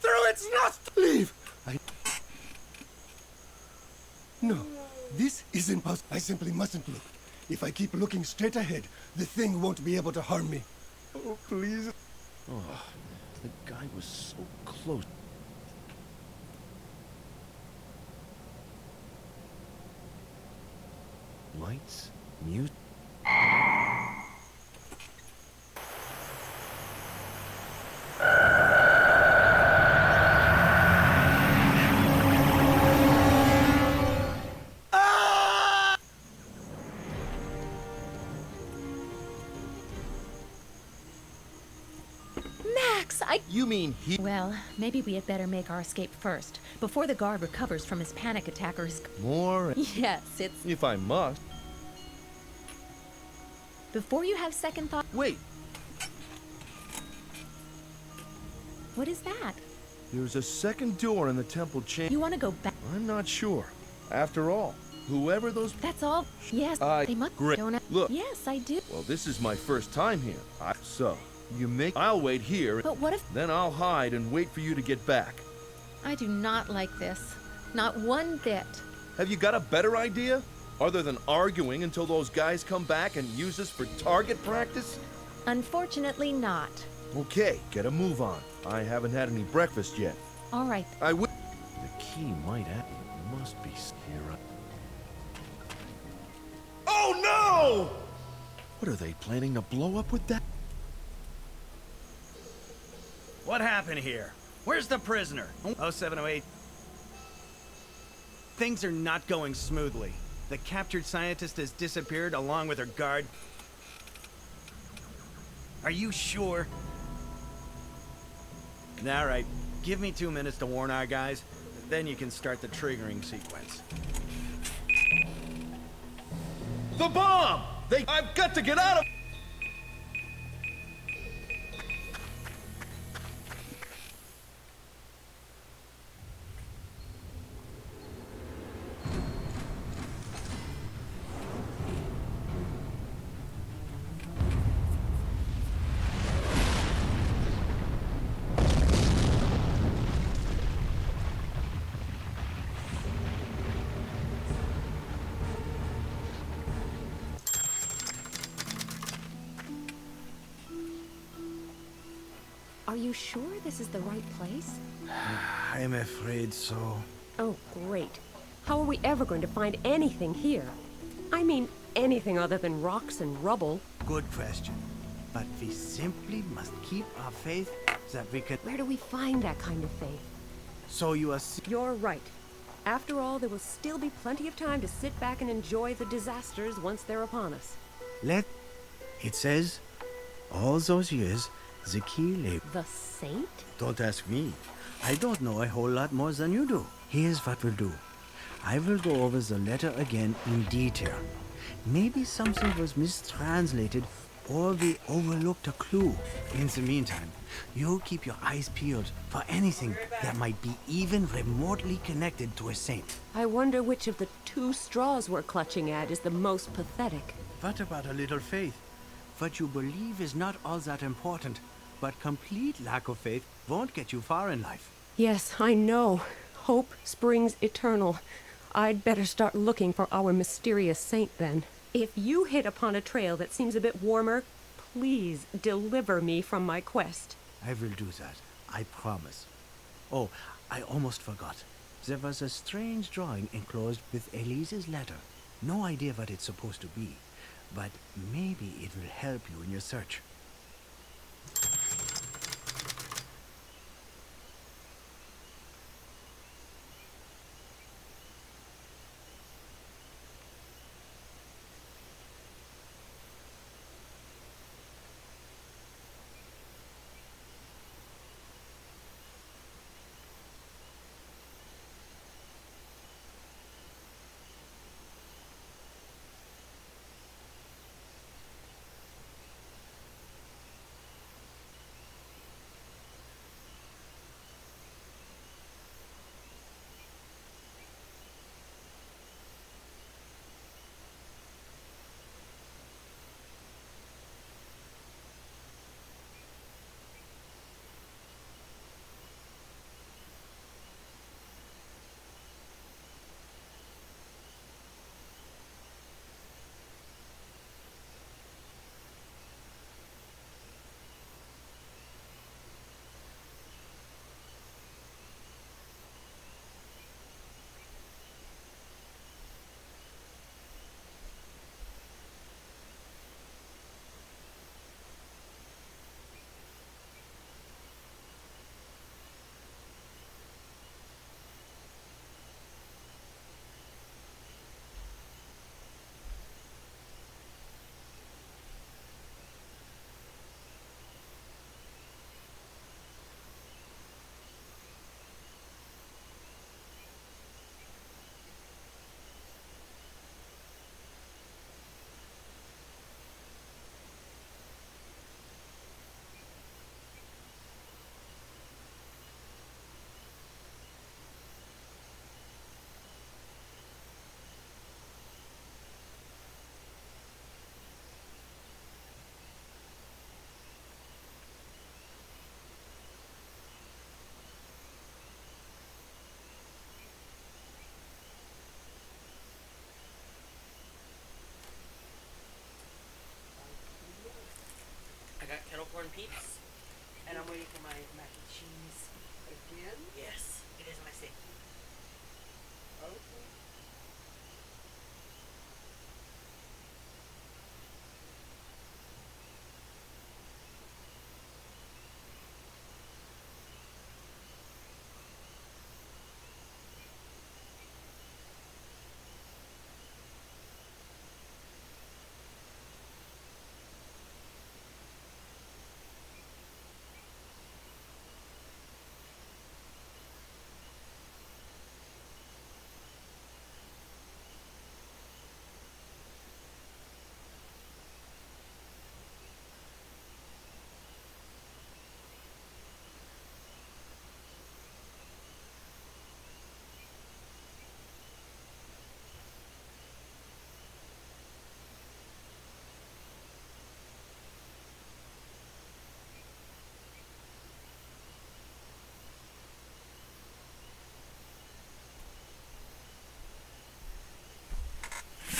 Speaker 9: Through its nostril! Leave! No, this isn't possible. I simply mustn't look. If I keep looking straight ahead, the thing won't be able to harm me. Oh, please.
Speaker 8: Oh, the guy was so close. Lights, music.
Speaker 7: Max,
Speaker 8: You mean he...
Speaker 7: Well, maybe we had better make our escape first, before the guard recovers from his panic attack or his...
Speaker 8: More?
Speaker 7: Yes, it's...
Speaker 8: If I must.
Speaker 7: Before you have second thought...
Speaker 8: Wait,
Speaker 7: What is that?
Speaker 8: there's a second door in the temple chamber.
Speaker 7: You want to go back?
Speaker 8: I'm not sure. After all, whoever those...
Speaker 7: That's all? Yes, they must...
Speaker 8: Great.
Speaker 7: Don't I...
Speaker 8: Look.
Speaker 7: Yes, I do.
Speaker 8: Well, this is my first time here. So, you make... I'll wait here.
Speaker 7: But what if...
Speaker 8: Then I'll hide and wait for you to get back.
Speaker 7: I do not like this. Not one bit.
Speaker 8: Have you got a better idea? Other than arguing until those guys come back and use us for target practice?
Speaker 7: Unfortunately not.
Speaker 8: Okay, get a move on. I haven't had any breakfast yet.
Speaker 7: All right.
Speaker 8: I will... The key might have... Must be here. Oh no! What are they planning to blow up with that?
Speaker 10: What happened here? Where's the prisoner? 0708. Things are not going smoothly. The captured scientist has disappeared along with her guard. Are you sure? All right, give me 2 minutes to warn our guys, then you can start the triggering sequence.
Speaker 8: The bomb! I've got to get out of...
Speaker 4: Are you sure this is the right place?
Speaker 5: I'm afraid so.
Speaker 6: Oh, great. How are we ever going to find anything here? I mean, anything other than rocks and rubble.
Speaker 10: Good question. But we simply must keep our faith that we could...
Speaker 6: Where do we find that kind of faith?
Speaker 10: So you are...
Speaker 6: You're right. After all, there will still be plenty of time to sit back and enjoy the disasters once they're upon us.
Speaker 5: It says, all those years, the key lay...
Speaker 6: The saint?
Speaker 5: Don't ask me. I don't know a whole lot more than you do. Here's what we'll do. I will go over the letter again in detail. Maybe something was mistranslated or we overlooked a clue. In the meantime, you keep your eyes peeled for anything that might be even remotely connected to a saint.
Speaker 6: I wonder which of the two straws we're clutching at is the most pathetic.
Speaker 5: What about a little faith? What you believe is not all that important, but complete lack of faith won't get you far in life.
Speaker 6: Yes, I know. Hope springs eternal. I'd better start looking for our mysterious saint then. If you hit upon a trail that seems a bit warmer, please deliver me from my quest.
Speaker 5: I will do that. I promise. Oh, I almost forgot. There was a strange drawing enclosed with Elise's letter. No idea what it's supposed to be, but maybe it will help you in your search.
Speaker 1: popcorn peeps, and I'm waiting for my mac and cheese.
Speaker 2: Again?
Speaker 1: Yes, it is my safety.
Speaker 2: Okay.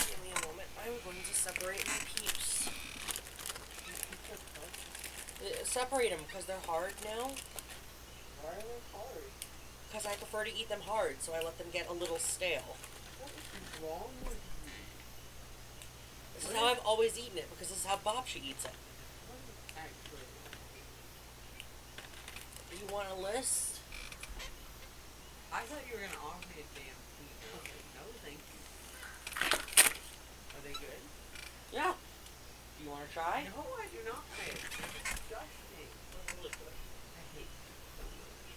Speaker 1: Give me a moment. I'm going to separate my peeps. Separate them because they're hard now.
Speaker 2: Why are they hard?
Speaker 1: Because I prefer to eat them hard, so I let them get a little stale.
Speaker 2: What is wrong with you?
Speaker 1: This is how I've always eaten it, because this is how Bobsha eats it.
Speaker 2: What is actually?
Speaker 1: You want a list?
Speaker 2: I thought you were gonna offer me a damn tea. Okay, no, thank you. Are they good?
Speaker 1: Yeah. Do you want to try?
Speaker 2: No, I do not. It's disgusting. I hate you so much.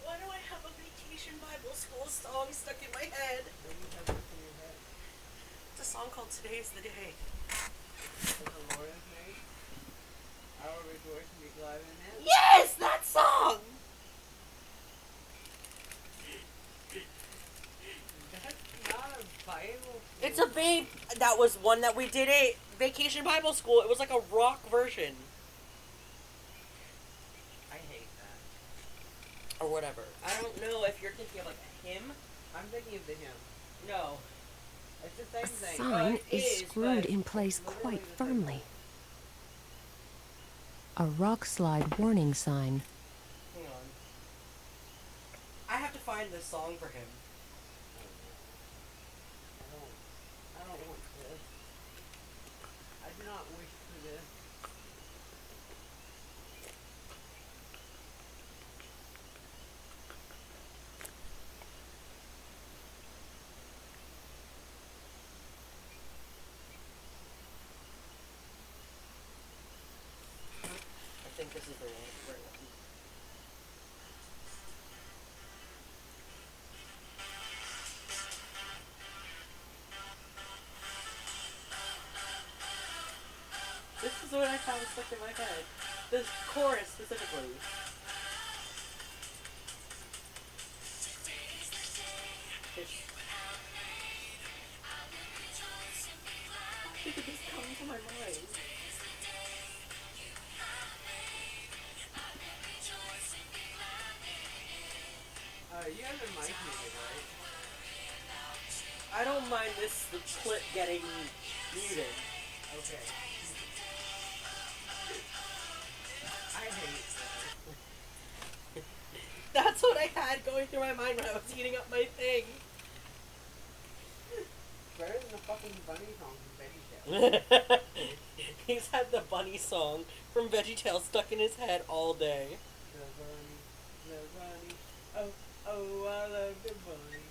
Speaker 1: Why do I have a Vacation Bible School song stuck in my head?
Speaker 2: What do you have in your head?
Speaker 1: It's a song called Today's the Day.
Speaker 2: For the Lord has made. I will rejoice and be glad in it.
Speaker 1: Yes, that song!
Speaker 2: That's not a Bible.
Speaker 1: It's a babe. That was one that we did at Vacation Bible School. It was like a rock version.
Speaker 2: I hate that.
Speaker 1: Or whatever. I don't know if you're thinking of like a hymn.
Speaker 2: I'm thinking of the hymn.
Speaker 1: No.
Speaker 2: It's the same
Speaker 6: A
Speaker 2: thing.
Speaker 6: sign
Speaker 1: it
Speaker 6: is
Speaker 1: is,
Speaker 6: screwed
Speaker 1: but
Speaker 6: in place
Speaker 2: literally
Speaker 6: quite
Speaker 2: the same
Speaker 6: firmly. A rock slide warning sign.
Speaker 1: Hang on. I have to find this song for him.
Speaker 2: I don't want this. I do not wish for this.
Speaker 1: I think this is the right one. This is what I found stuck in my head. This chorus specifically. It's... Why did this come to my mind?
Speaker 2: You guys are mic muted, right?
Speaker 1: I don't mind this the clip getting muted.
Speaker 2: Okay. I hate this.
Speaker 1: That's what I had going through my mind when I was heating up my thing.
Speaker 2: Better than the fucking
Speaker 1: He's had the bunny song from VeggieTales stuck in his head all day.
Speaker 2: The bunny, oh, oh, I love the bunny.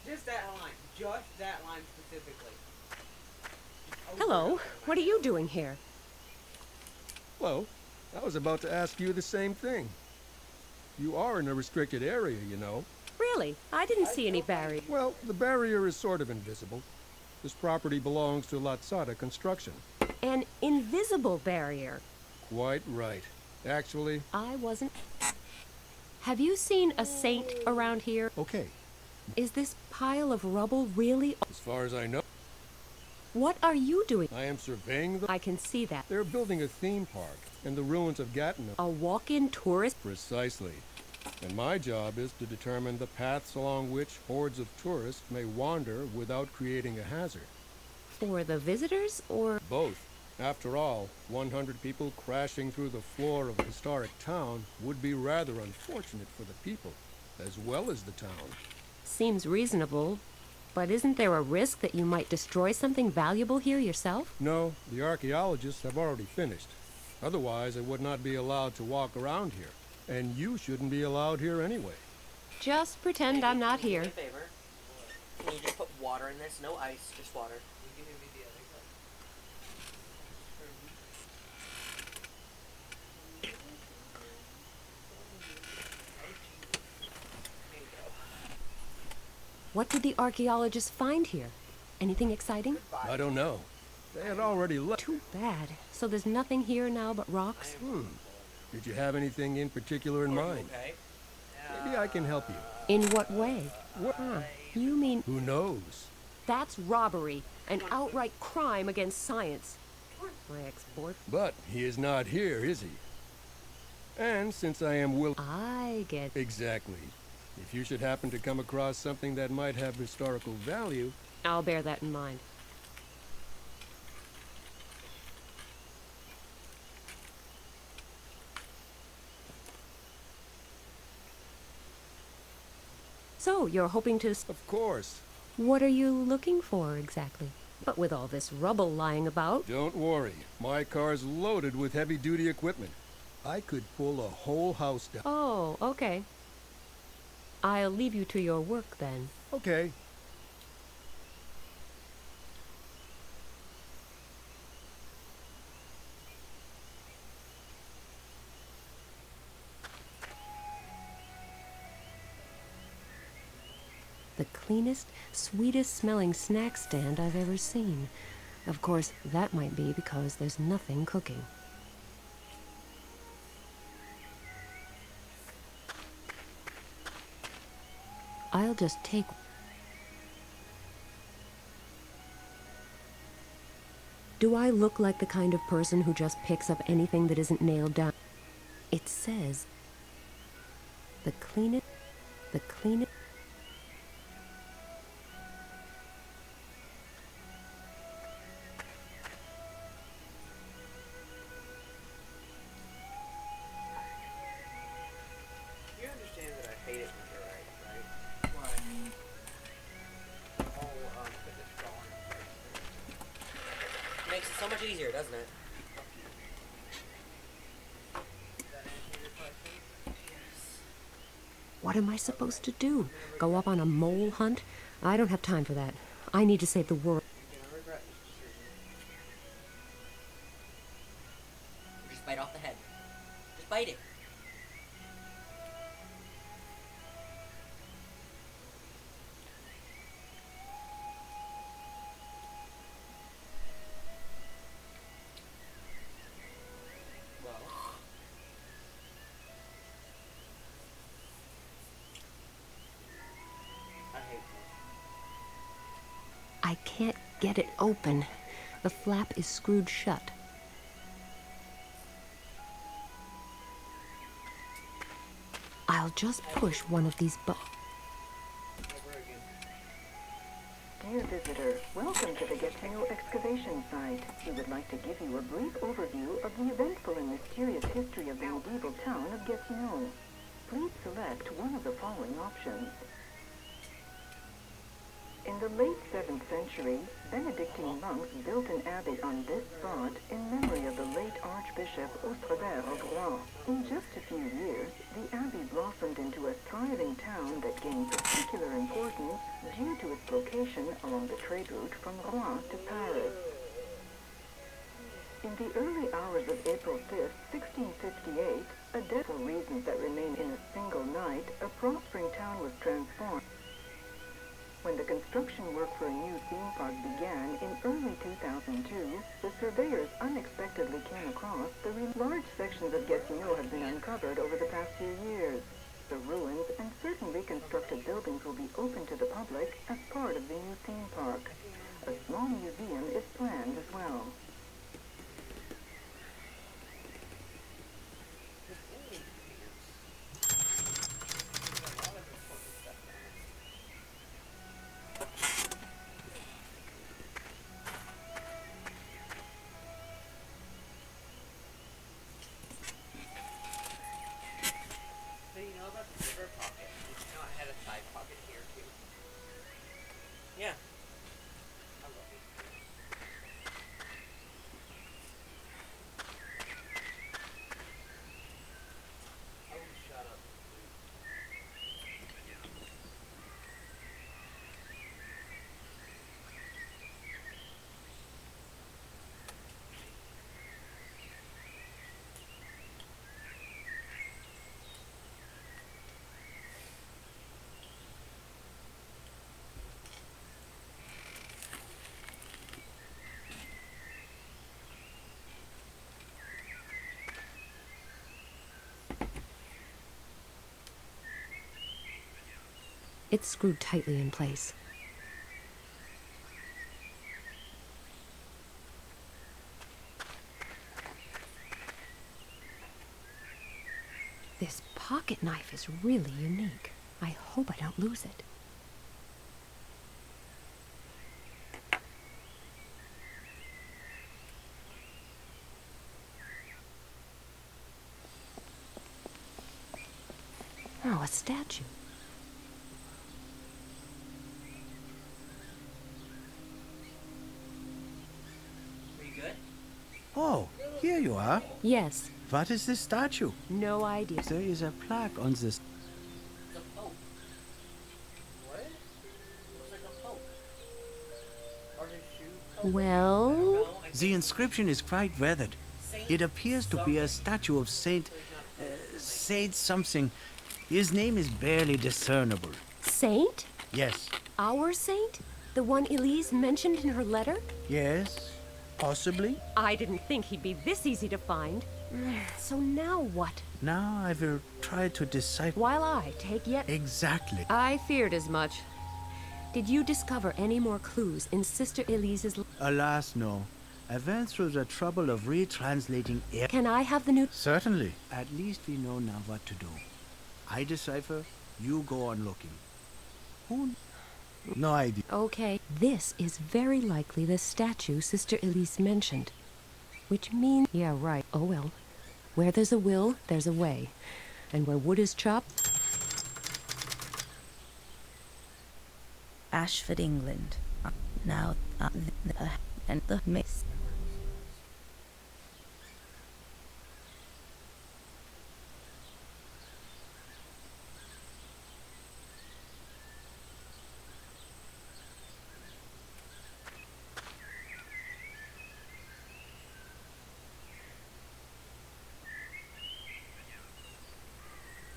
Speaker 2: Just that line specifically.
Speaker 6: Hello, what are you doing here?
Speaker 9: Well, I was about to ask you the same thing. You are in a restricted area, you know.
Speaker 6: Really? I didn't see any barrier.
Speaker 9: Well, the barrier is sort of invisible. This property belongs to Latsada Construction.
Speaker 6: An invisible barrier.
Speaker 9: Quite right. Actually...
Speaker 6: I wasn't... Have you seen a saint around here?
Speaker 9: Okay.
Speaker 6: Is this pile of rubble really...
Speaker 9: As far as I know...
Speaker 6: What are you doing?
Speaker 9: I am surveying the...
Speaker 6: I can see that.
Speaker 9: They're building a theme park in the ruins of Gatineau.
Speaker 6: A walk-in tourist?
Speaker 9: Precisely. And my job is to determine the paths along which hordes of tourists may wander without creating a hazard.
Speaker 6: For the visitors, or...?
Speaker 9: Both. After all, 100 people crashing through the floor of a historic town would be rather unfortunate for the people, as well as the town.
Speaker 6: Seems reasonable, but isn't there a risk that you might destroy something valuable here yourself?
Speaker 9: No, the archaeologists have already finished. Otherwise, I would not be allowed to walk around here. And you shouldn't be allowed here anyway.
Speaker 6: Just pretend I'm not here.
Speaker 1: Do me a favor. Can you just put water in this? No ice, just water.
Speaker 6: What did the archaeologists find here? Anything exciting?
Speaker 9: I don't know. They had already left.
Speaker 6: Too bad. So there's nothing here now but rocks?
Speaker 9: Did you have anything in particular in mind?
Speaker 1: Okay.
Speaker 9: Maybe I can help you.
Speaker 6: In what way?
Speaker 9: What?
Speaker 6: You mean...
Speaker 9: Who knows?
Speaker 6: That's robbery. An outright crime against science. My ex-boyfriend.
Speaker 9: But he is not here, is he? And since I am willing...
Speaker 6: I get...
Speaker 9: Exactly. If you should happen to come across something that might have historical value...
Speaker 6: I'll bear that in mind. So, you're hoping to...
Speaker 9: Of course.
Speaker 6: What are you looking for, exactly? But with all this rubble lying about...
Speaker 9: Don't worry. My car's loaded with heavy-duty equipment. I could pull a whole house down.
Speaker 6: Oh, okay. I'll leave you to your work, then.
Speaker 9: Okay.
Speaker 6: The cleanest, sweetest-smelling snack stand I've ever seen. Of course, that might be because there's nothing cooking. I'll just take... Do I look like the kind of person who just picks up anything that isn't nailed down? It says... The cleanest...
Speaker 1: You understand that I hate it when you're right? Why? The whole fitness drawing. Makes it so much easier, doesn't it?
Speaker 6: What am I supposed to do? Go up on a mole hunt? I don't have time for that. I need to save the world.
Speaker 1: Just bite off the head. Just bite it.
Speaker 6: I can't get it open. The flap is screwed shut. I'll just push one of these buttons.
Speaker 11: Dear visitor, welcome to the Gatineau excavation site. We would like to give you a brief overview of the eventful and mysterious history of the medieval town of Gatineau. Please select one of the following options. In In the late 7th century, Benedictine monks built an abbey on this spot in memory of the late Archbishop Ostara of Rouen. In just a few years, the abbey blossomed into a thriving town that gained particular importance due to its location along the trade route from Rouen to Paris. In the early hours of April 5th, 1658, a day for reasons that remain in a single night, a prospering town was transformed. When the construction work for a new theme park began in early 2002, the surveyors unexpectedly came across the large sections of Gatineau have been uncovered over the past few years. The ruins and certain reconstructed buildings will be open to the public as part of the new theme park. A small museum is planned as well.
Speaker 1: So you know about the river pocket? You know I had a side pocket here too. Yeah. I love it. Oh, shut up.
Speaker 4: It's screwed tightly in place. This pocket knife is really unique. I hope I don't lose it. Oh, a statue.
Speaker 1: Are you good?
Speaker 5: Oh, here you are.
Speaker 4: Yes.
Speaker 5: What is this statue?
Speaker 4: No idea.
Speaker 5: There is a plaque on this.
Speaker 1: The Pope. What? Looks like a Pope. Are his shoes Pope?
Speaker 4: Well,
Speaker 1: No,
Speaker 5: The inscription is quite weathered. It appears to be a statue of Saint something. His name is barely discernible.
Speaker 4: Saint?
Speaker 5: Yes.
Speaker 4: Our saint? The one Elise mentioned in her letter?
Speaker 5: Yes. Possibly.
Speaker 6: I didn't think he'd be this easy to find.
Speaker 4: So now what?
Speaker 5: Now I will try to decipher.
Speaker 6: While I take yet...
Speaker 5: Exactly.
Speaker 4: I feared as much. Did you discover any more clues in Sister Elise's...
Speaker 5: Alas, no. I went through the trouble of retranslating air.
Speaker 4: Can I have the new...
Speaker 5: Certainly. At least we know now what to do. I decipher, you go on looking. Who? No idea.
Speaker 4: Okay. This is very likely the statue Sister Elise mentioned. Which means... Yeah, right. Oh well. Where there's a will, there's a way. And where wood is chopped...
Speaker 12: Ashford, England. Now, and the mist.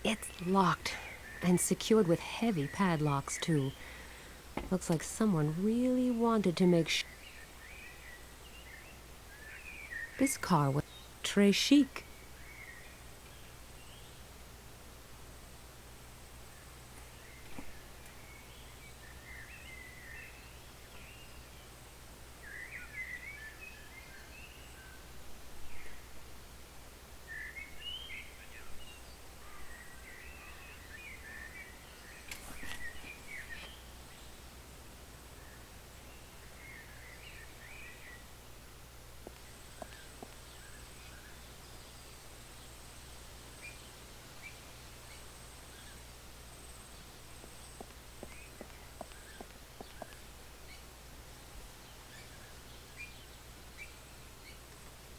Speaker 4: It's locked. And secured with heavy padlocks, too. Looks like someone really wanted to make This car was très chic.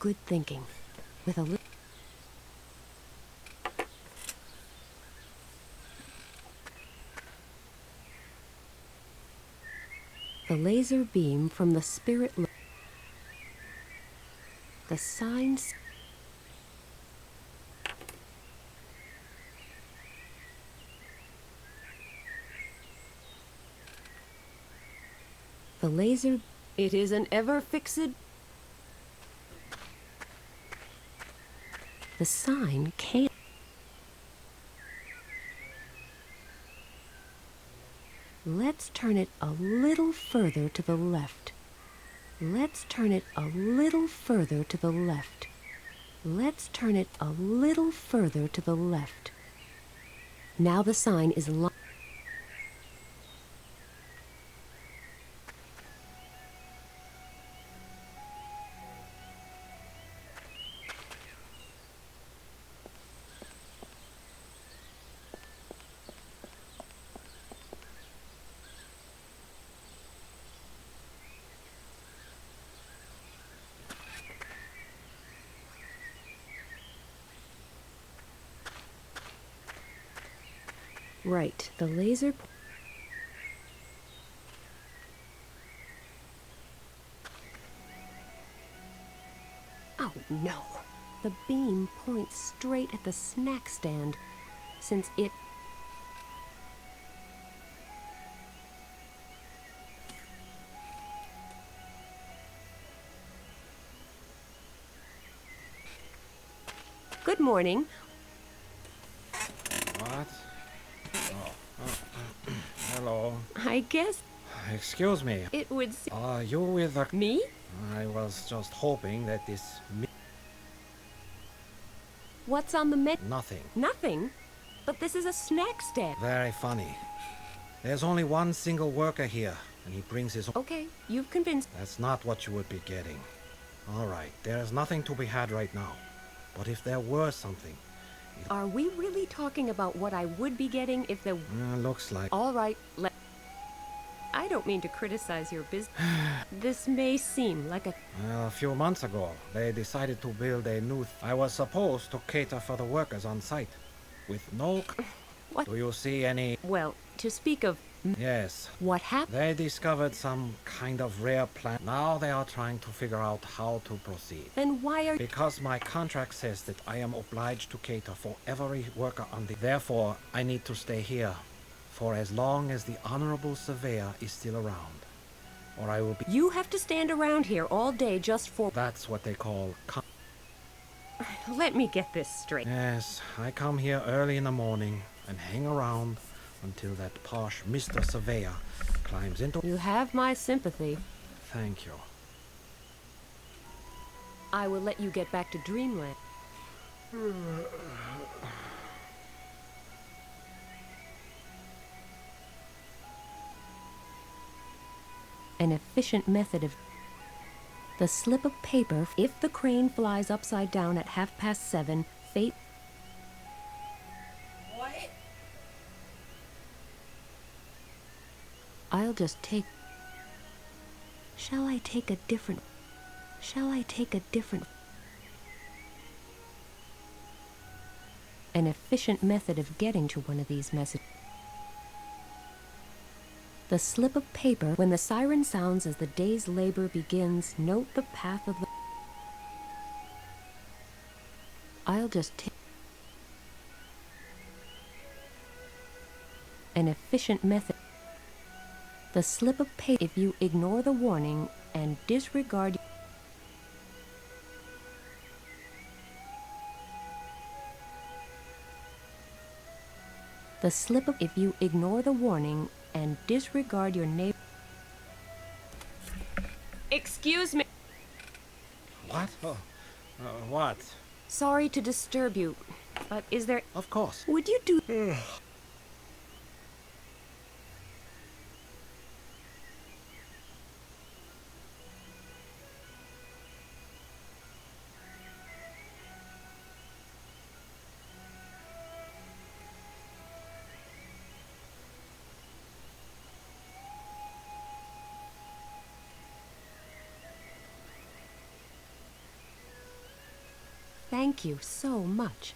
Speaker 4: good thinking. With a little... The laser beam from the spirit... The signs... The laser... It is an ever-fixed... The sign can't... Let's turn it a little further to the left. Let's turn it a little further to the left. Let's turn it a little further to the left. Now the sign is lined. Right, the laser... Oh, no. The beam points straight at the snack stand, since it... Good morning.
Speaker 13: What? Hello.
Speaker 4: I guess...
Speaker 13: Excuse me.
Speaker 4: It would...
Speaker 13: Are you with the...
Speaker 4: Me?
Speaker 13: I was just hoping that this...
Speaker 4: What's on the menu?
Speaker 13: Nothing.
Speaker 4: Nothing? But this is a snack stand.
Speaker 13: Very funny. There's only one single worker here, and he brings his...
Speaker 4: Okay, you've convinced...
Speaker 13: That's not what you would be getting. All right, there's nothing to be had right now. But if there were something...
Speaker 4: Are we really talking about what I would be getting if there...
Speaker 13: looks like...
Speaker 4: All right, I don't mean to criticize your business. This may seem like a...
Speaker 13: Well, a few months ago, they decided to build a new... I was supposed to cater for the workers on site. With no...
Speaker 4: What?
Speaker 13: Do you see any...
Speaker 4: Well, to speak of...
Speaker 13: Yes.
Speaker 4: What happened?
Speaker 13: They discovered some kind of rare plant. Now they are trying to figure out how to proceed.
Speaker 4: Then why are...
Speaker 13: Because my contract says that I am obliged to cater for every worker on the... Therefore, I need to stay here for as long as the Honorable Surveyor is still around. Or I will be...
Speaker 4: You have to stand around here all day just for...
Speaker 13: That's what they call...
Speaker 4: Let me get this straight.
Speaker 13: Yes, I come here early in the morning and hang around until that posh Mr. Surveyor climbs into...
Speaker 4: You have my sympathy.
Speaker 13: Thank you.
Speaker 4: I will let you get back to Dreamland. An efficient method of... The slip of paper, if the crane flies upside down at 7:30, fate...
Speaker 1: What?
Speaker 4: I'll just take... Shall I take a different... Shall I take a different... An efficient method of getting to one of these messages. The slip of paper, when the siren sounds as the day's labor begins, note the path of the... I'll just take... An efficient method. The slip of paper, if you ignore the warning and disregard... The slip of... If you ignore the warning and disregard your neighbor... Excuse me.
Speaker 13: What? Oh, what?
Speaker 4: Sorry to disturb you, but is there...
Speaker 13: Of course.
Speaker 4: Would you do...
Speaker 6: Thank you so much.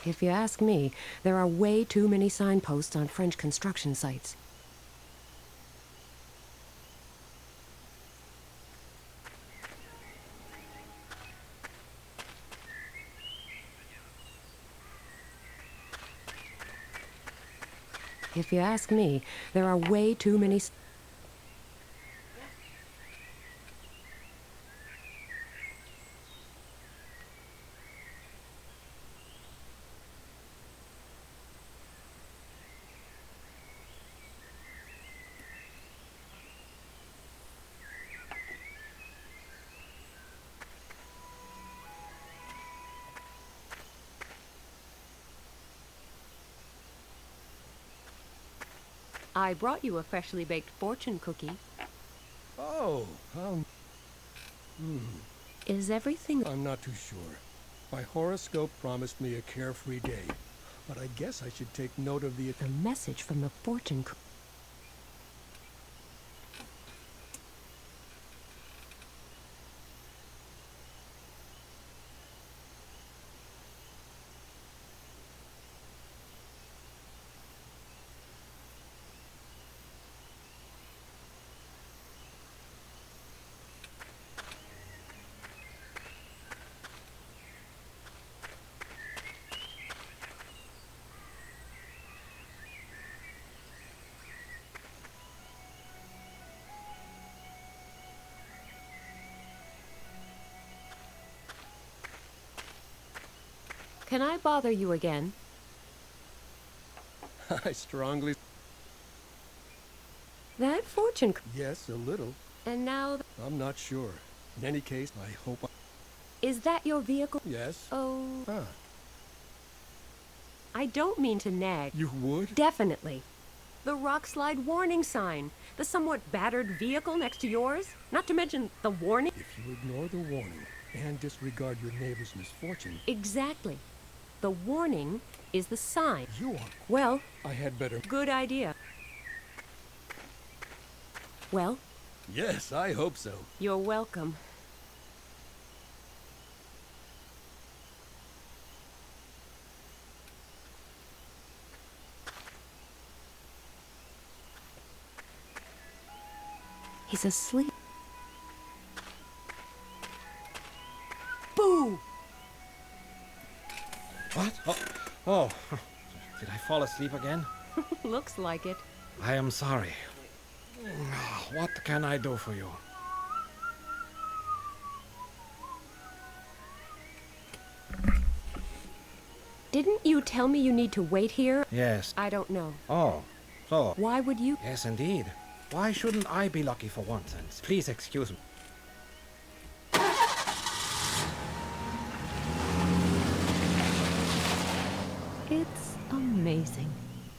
Speaker 6: If you ask me, there are way too many signposts on French construction sites. If you ask me, there are way too many... I brought you a freshly baked fortune cookie.
Speaker 9: Oh,
Speaker 6: Is everything...
Speaker 9: I'm not too sure. My horoscope promised me a carefree day, but I guess I should take note of the
Speaker 6: message from the fortune cookie. Can I bother you again?
Speaker 9: I strongly...
Speaker 6: That fortune...
Speaker 9: Yes, a little.
Speaker 6: And now...
Speaker 9: I'm not sure. In any case, I hope
Speaker 6: Is that your vehicle?
Speaker 9: Yes.
Speaker 6: Oh...
Speaker 9: Huh.
Speaker 6: I don't mean to nag.
Speaker 9: You would?
Speaker 6: Definitely. The rock slide warning sign. The somewhat battered vehicle next to yours. Not to mention the warning...
Speaker 9: If you ignore the warning and disregard your neighbor's misfortune...
Speaker 6: Exactly. The warning is the sign.
Speaker 9: You are...
Speaker 6: Well...
Speaker 9: I had better...
Speaker 6: Good idea. Well?
Speaker 9: Yes, I hope so.
Speaker 6: You're welcome. He's asleep. Boo!
Speaker 13: What? Oh. Did I fall asleep again?
Speaker 6: Looks like it.
Speaker 13: I am sorry. What can I do for you?
Speaker 6: Didn't you tell me you need to wait here?
Speaker 13: Yes.
Speaker 6: I don't know.
Speaker 13: Oh, so.
Speaker 6: Why would you?
Speaker 13: Yes, indeed. Why shouldn't I be lucky for once? And please excuse me.
Speaker 6: It's amazing.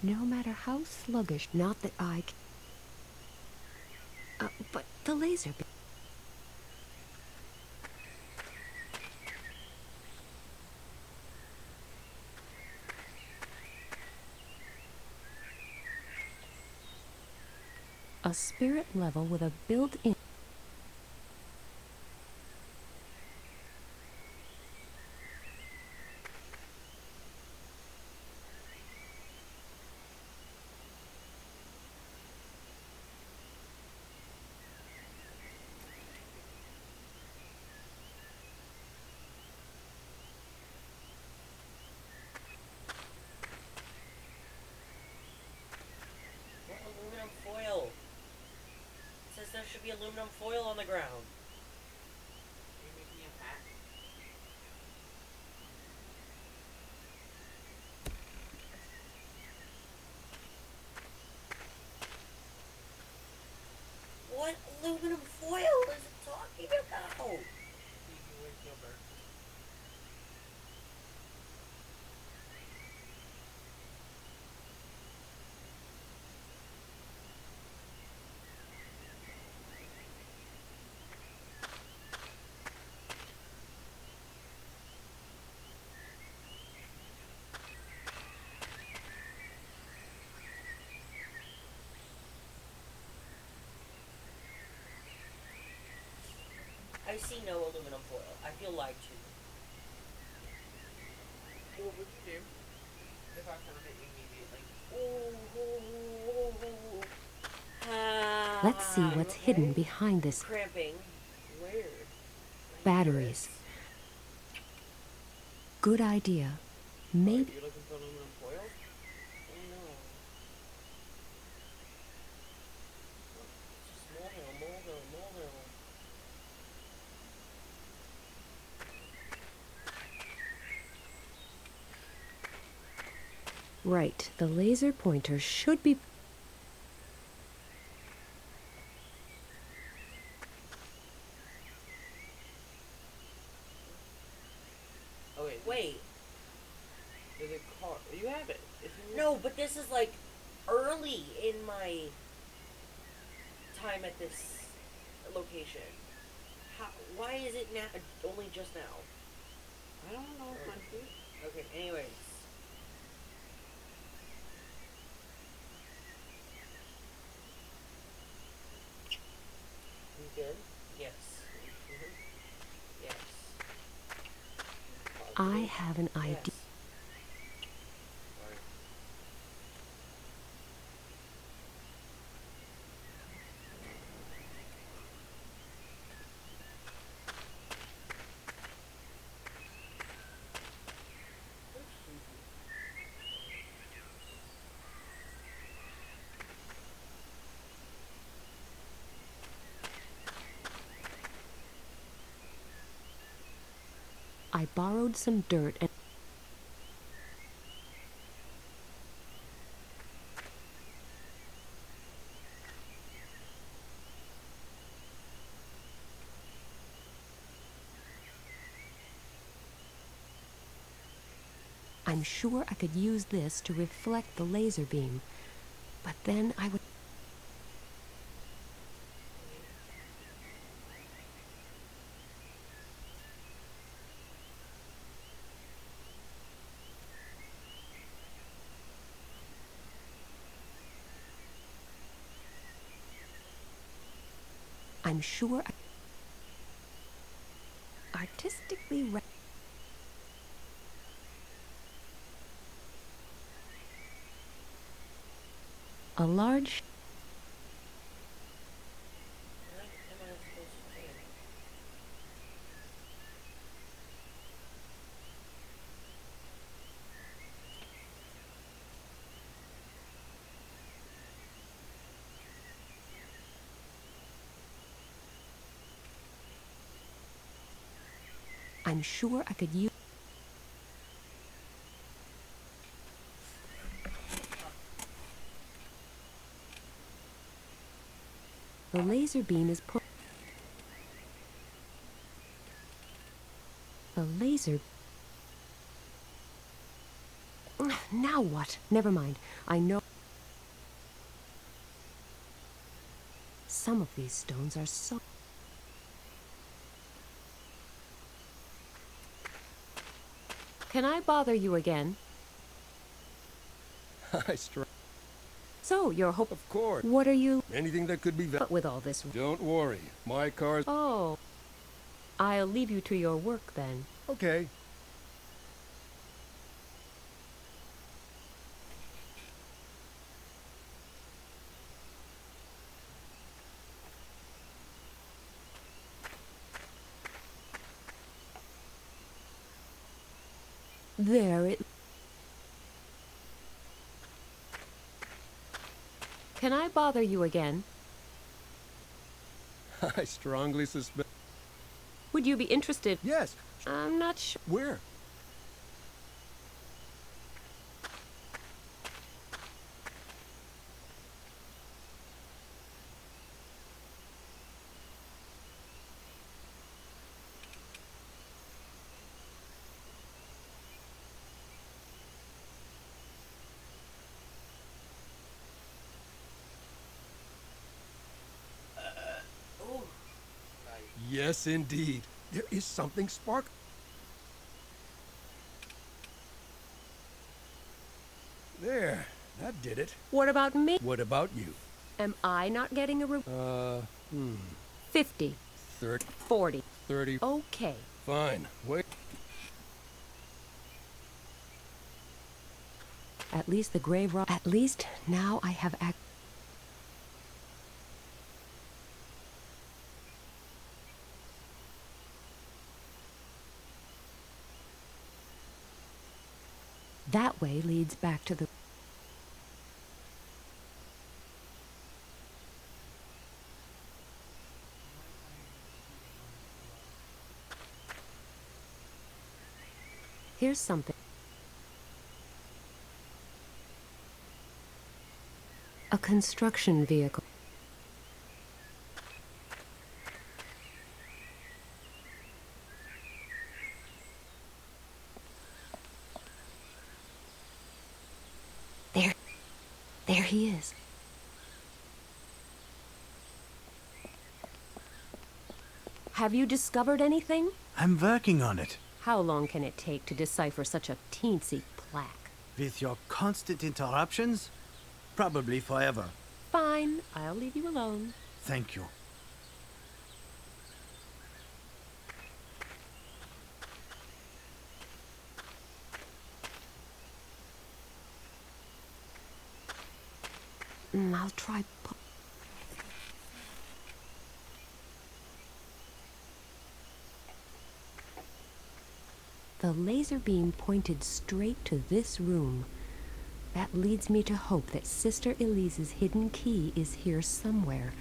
Speaker 6: No matter how sluggish, not that I... but the laser beam... A spirit level with a built-in...
Speaker 1: Aluminum foil. It says there should be aluminum foil on the ground. Are you making a hat? What aluminum foil is it talking about? see no aluminum foil. I feel lied to.
Speaker 2: What would you do if I found it immediately?
Speaker 4: Let's see what's hidden behind this.
Speaker 1: Cramping.
Speaker 2: Where?
Speaker 4: Batteries. Good idea. Maybe.
Speaker 2: You're looking for aluminum foil?
Speaker 4: Right, the laser pointer should be.
Speaker 2: Oh, wait.
Speaker 1: Wait.
Speaker 2: There's a car. You have it.
Speaker 1: No, but this is like early in my time at this location. Why is it now? Only just now?
Speaker 2: I don't know.
Speaker 1: Okay. Anyways.
Speaker 2: You good?
Speaker 1: Yes. Yes.
Speaker 4: I have an idea.
Speaker 1: Yes.
Speaker 4: I borrowed some dirt and. I'm sure I could use this to reflect the laser beam, but then I would. I'm sure artistically a large I'm sure I could use. The laser beam is put. The laser. Now what? Never mind. I know. Some of these stones are so. Can I bother you again? So, you're hope.
Speaker 9: Of course.
Speaker 4: What are you?
Speaker 9: Anything that could be.
Speaker 4: But with all this.
Speaker 9: Don't worry. My car's.
Speaker 4: Oh. I'll leave you to your work then.
Speaker 9: Okay.
Speaker 4: There it. Can I bother you again?
Speaker 9: I strongly suspect.
Speaker 4: Would you be interested?
Speaker 9: Yes.
Speaker 4: I'm not sure.
Speaker 9: Where? Yes, indeed. There is something spark. There. That did it.
Speaker 4: What about me?
Speaker 9: What about you?
Speaker 4: Am I not getting a
Speaker 9: 50.
Speaker 4: 50.
Speaker 9: 30.
Speaker 4: 40.
Speaker 9: 30.
Speaker 6: Okay.
Speaker 9: Fine. Wait.
Speaker 6: At least the grave rock. At least now I have That way leads back to the... Here's something. A construction vehicle. There he is. Have you discovered anything?
Speaker 5: I'm working on it.
Speaker 6: How long can it take to decipher such a teensy plaque?
Speaker 5: With your constant interruptions? Probably forever.
Speaker 6: Fine, I'll leave you alone.
Speaker 5: Thank you.
Speaker 6: I'll try... The laser beam pointed straight to this room. That leads me to hope that Sister Elise's hidden key is here somewhere.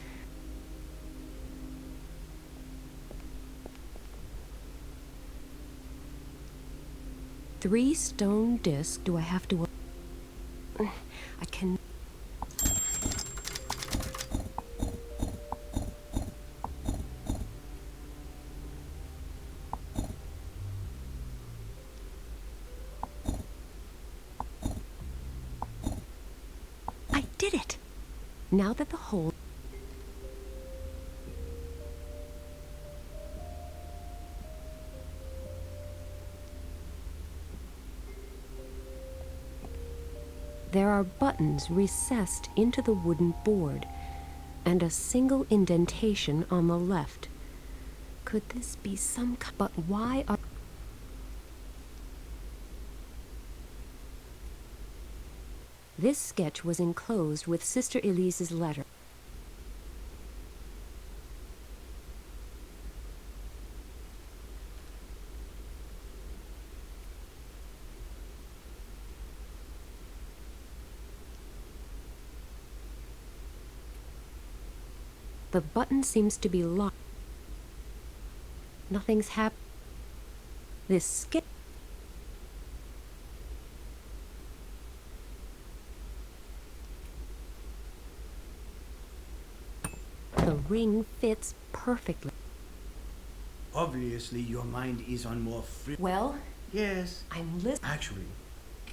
Speaker 6: Three stone discs. Do I have to... I can... I did it! Now that the hole... There are buttons recessed into the wooden board, and a single indentation on the left. Could this be some... But why are... This sketch was enclosed with Sister Elise's letter. The button seems to be locked. Nothing's happened. This sketch... The ring fits perfectly.
Speaker 5: Obviously, your mind is on more free...
Speaker 6: Well?
Speaker 5: Yes.
Speaker 6: I'm listening.
Speaker 5: Actually,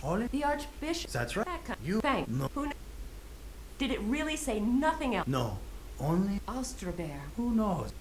Speaker 5: all it...
Speaker 6: The Archbishop...
Speaker 5: That's right. You...
Speaker 6: Thanks.
Speaker 5: No.
Speaker 6: Did it really say nothing else?
Speaker 5: No. Only...
Speaker 6: Ostrabear.
Speaker 5: Who knows?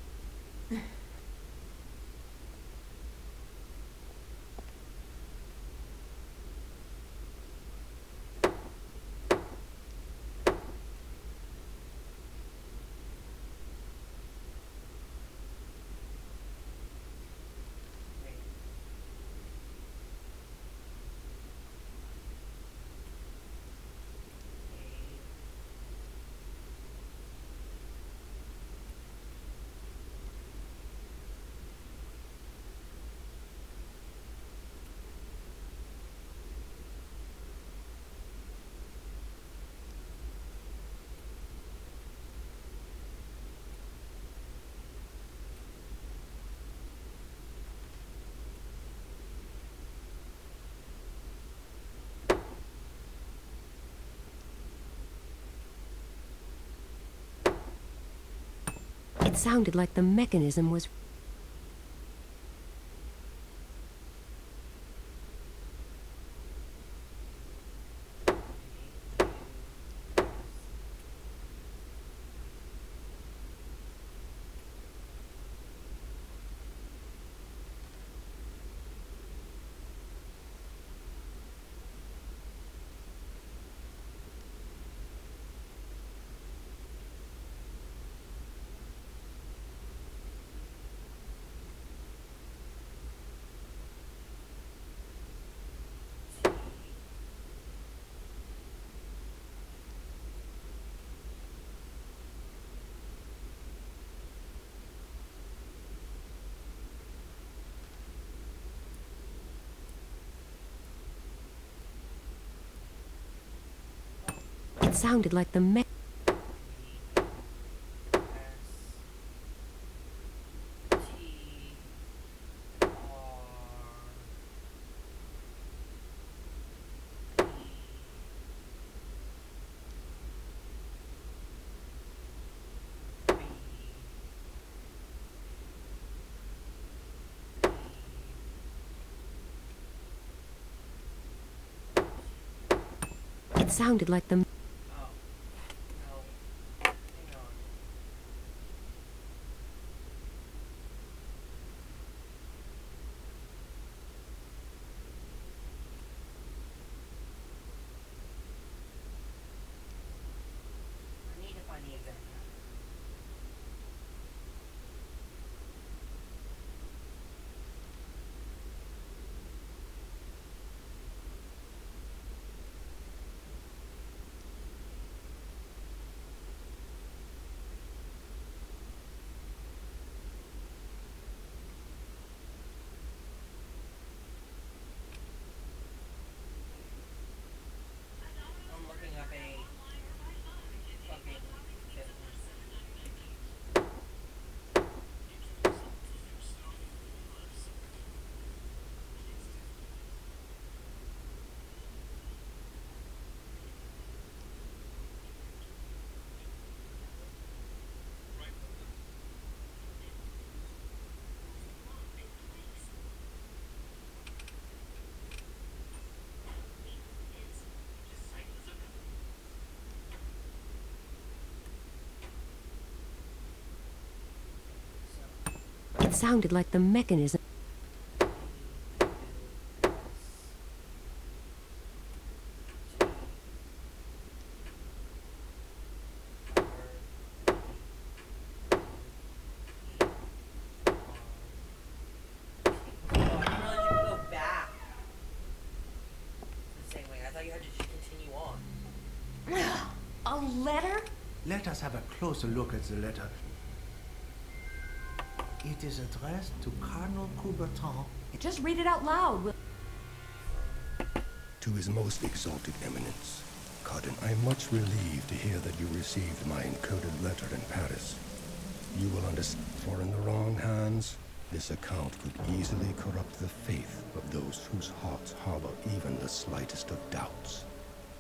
Speaker 6: It sounded like the mechanism was...
Speaker 4: It sounded like the It sounded like the It sounded like the mechanism.
Speaker 6: A letter?
Speaker 5: Let us have a closer look at the letter. It is addressed to Cardinal Coubertin.
Speaker 6: Just read it out loud.
Speaker 9: To His Most Exalted Eminence, Cardin, I am much relieved to hear that you received my encoded letter in Paris. You will understand, for in the wrong hands, this account could easily corrupt the faith of those whose hearts harbor even the slightest of doubts.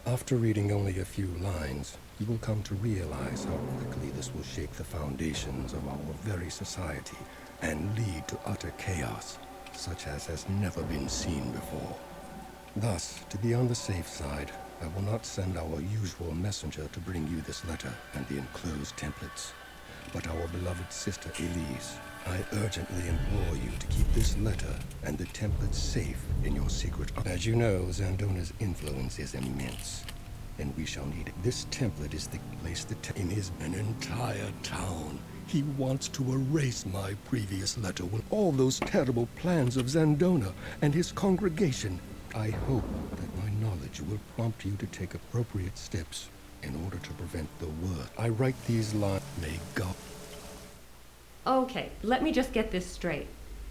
Speaker 9: After reading only a few lines, you will come to realize how quickly this will shake the foundations of our very society and lead to utter chaos, such as has never been seen before. Thus, to be on the safe side, I will not send our usual messenger to bring you this letter and the enclosed templates, but our beloved sister Elise. I urgently implore you to keep this letter and the templates safe in your secret. As you know, Zandona's influence is immense, and we shall need it. This template is the place in his an entire town. He wants to erase my previous letter with all those terrible plans of Zandona and his congregation. I hope that my knowledge will prompt you to take appropriate steps in order to prevent the worst. I write these lines. May God...
Speaker 6: Okay, let me just get this straight.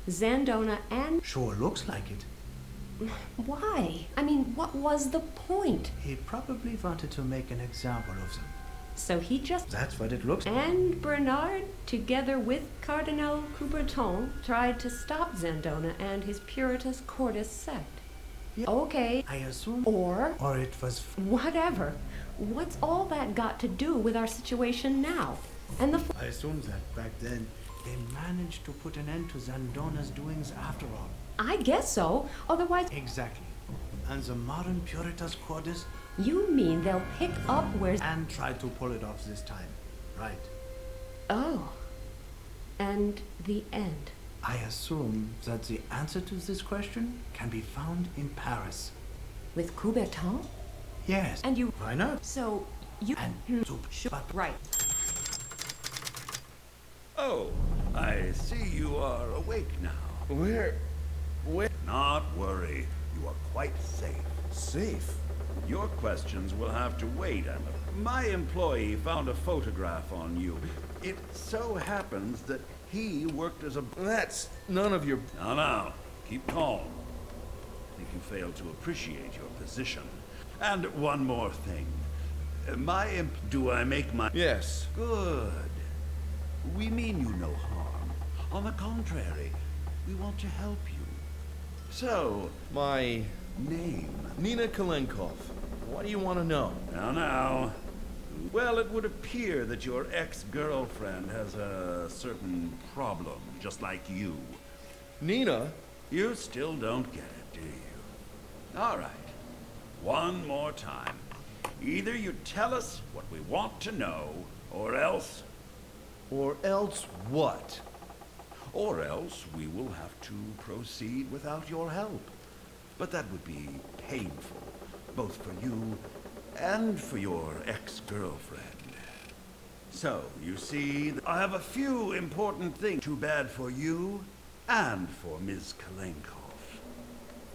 Speaker 6: Zandona and...
Speaker 5: Sure looks like it.
Speaker 6: Why? I mean, what was the point?
Speaker 5: He probably wanted to make an example of them.
Speaker 6: So he just...
Speaker 5: That's what it looks like.
Speaker 6: And Bernard, together with Cardinal Coubertin, tried to stop Zandona and his Puritas Cordis sect.
Speaker 5: Yeah.
Speaker 6: Okay.
Speaker 5: I assume...
Speaker 6: Or
Speaker 5: it was...
Speaker 6: Whatever. What's all that got to do with our situation now? And the...
Speaker 5: I assume that back then, they managed to put an end to Zandona's doings after all.
Speaker 6: I guess so. Otherwise...
Speaker 5: Exactly. And the modern Puritas Cordis...
Speaker 6: You mean they'll pick up where...
Speaker 5: And try to pull it off this time. Right.
Speaker 6: Oh. And the end.
Speaker 5: I assume that the answer to this question can be found in Paris.
Speaker 6: With Coubertin?
Speaker 5: Yes.
Speaker 6: And you...
Speaker 5: Why not?
Speaker 6: So, you...
Speaker 5: And...
Speaker 6: Right.
Speaker 14: Oh, I see you are awake now.
Speaker 15: Where?
Speaker 14: Not worry. You are quite safe.
Speaker 15: Safe?
Speaker 14: Your questions will have to wait, Emma. My employee found a photograph on you. It so happens that he worked as a...
Speaker 15: That's none of your...
Speaker 14: Now, keep calm. I think you failed to appreciate your position. And one more thing. Do I make my...
Speaker 15: Yes.
Speaker 14: Good. We mean you no harm. On the contrary, we want to help you. So...
Speaker 15: My...
Speaker 14: name?
Speaker 15: Nina Kalenkov. What do you want to know?
Speaker 14: Now. Well, it would appear that your ex-girlfriend has a certain problem, just like you.
Speaker 15: Nina?
Speaker 14: You still don't get it, do you? All right. One more time. Either you tell us what we want to know, or else...
Speaker 15: Or else what?
Speaker 14: Or else we will have to proceed without your help. But that would be painful, both for you and for your ex-girlfriend. So, you see, I have a few important things. Too bad for you and for Ms. Kalenkov.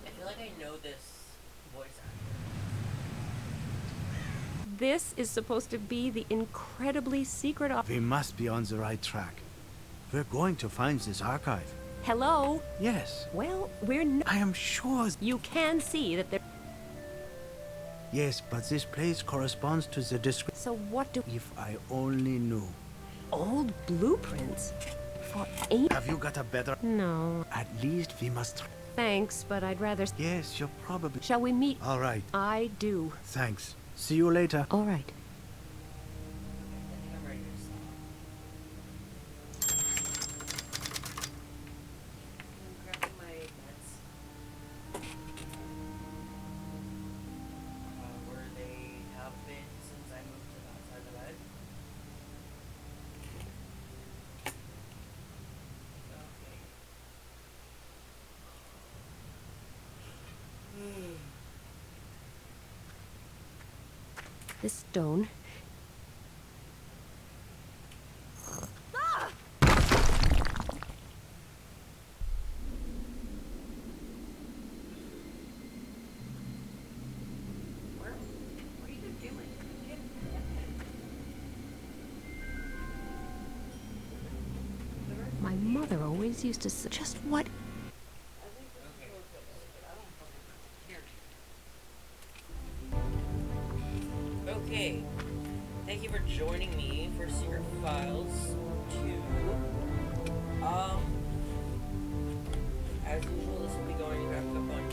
Speaker 1: I feel like I know this voice actor.
Speaker 6: This is supposed to be the incredibly secret
Speaker 5: We must be on the right track. We're going to find this archive.
Speaker 6: Hello?
Speaker 5: Yes.
Speaker 6: Well, we're not.
Speaker 5: I am sure.
Speaker 6: You can see that there.
Speaker 5: Yes, but this place corresponds to the description.
Speaker 6: So what do...
Speaker 5: If I only knew.
Speaker 6: Old blueprints? For
Speaker 5: Have you got a better...
Speaker 6: No.
Speaker 5: At least we must...
Speaker 6: Thanks, but I'd rather...
Speaker 5: Yes, you're probably...
Speaker 6: Shall we meet?
Speaker 5: All right.
Speaker 6: I do.
Speaker 5: Thanks. See you later.
Speaker 6: All right. This stone.
Speaker 1: What are you doing?
Speaker 6: My mother always used to say, just what?
Speaker 1: Okay. Thank you for joining me for Secret Files 2. As usual, this will be going wrapped up on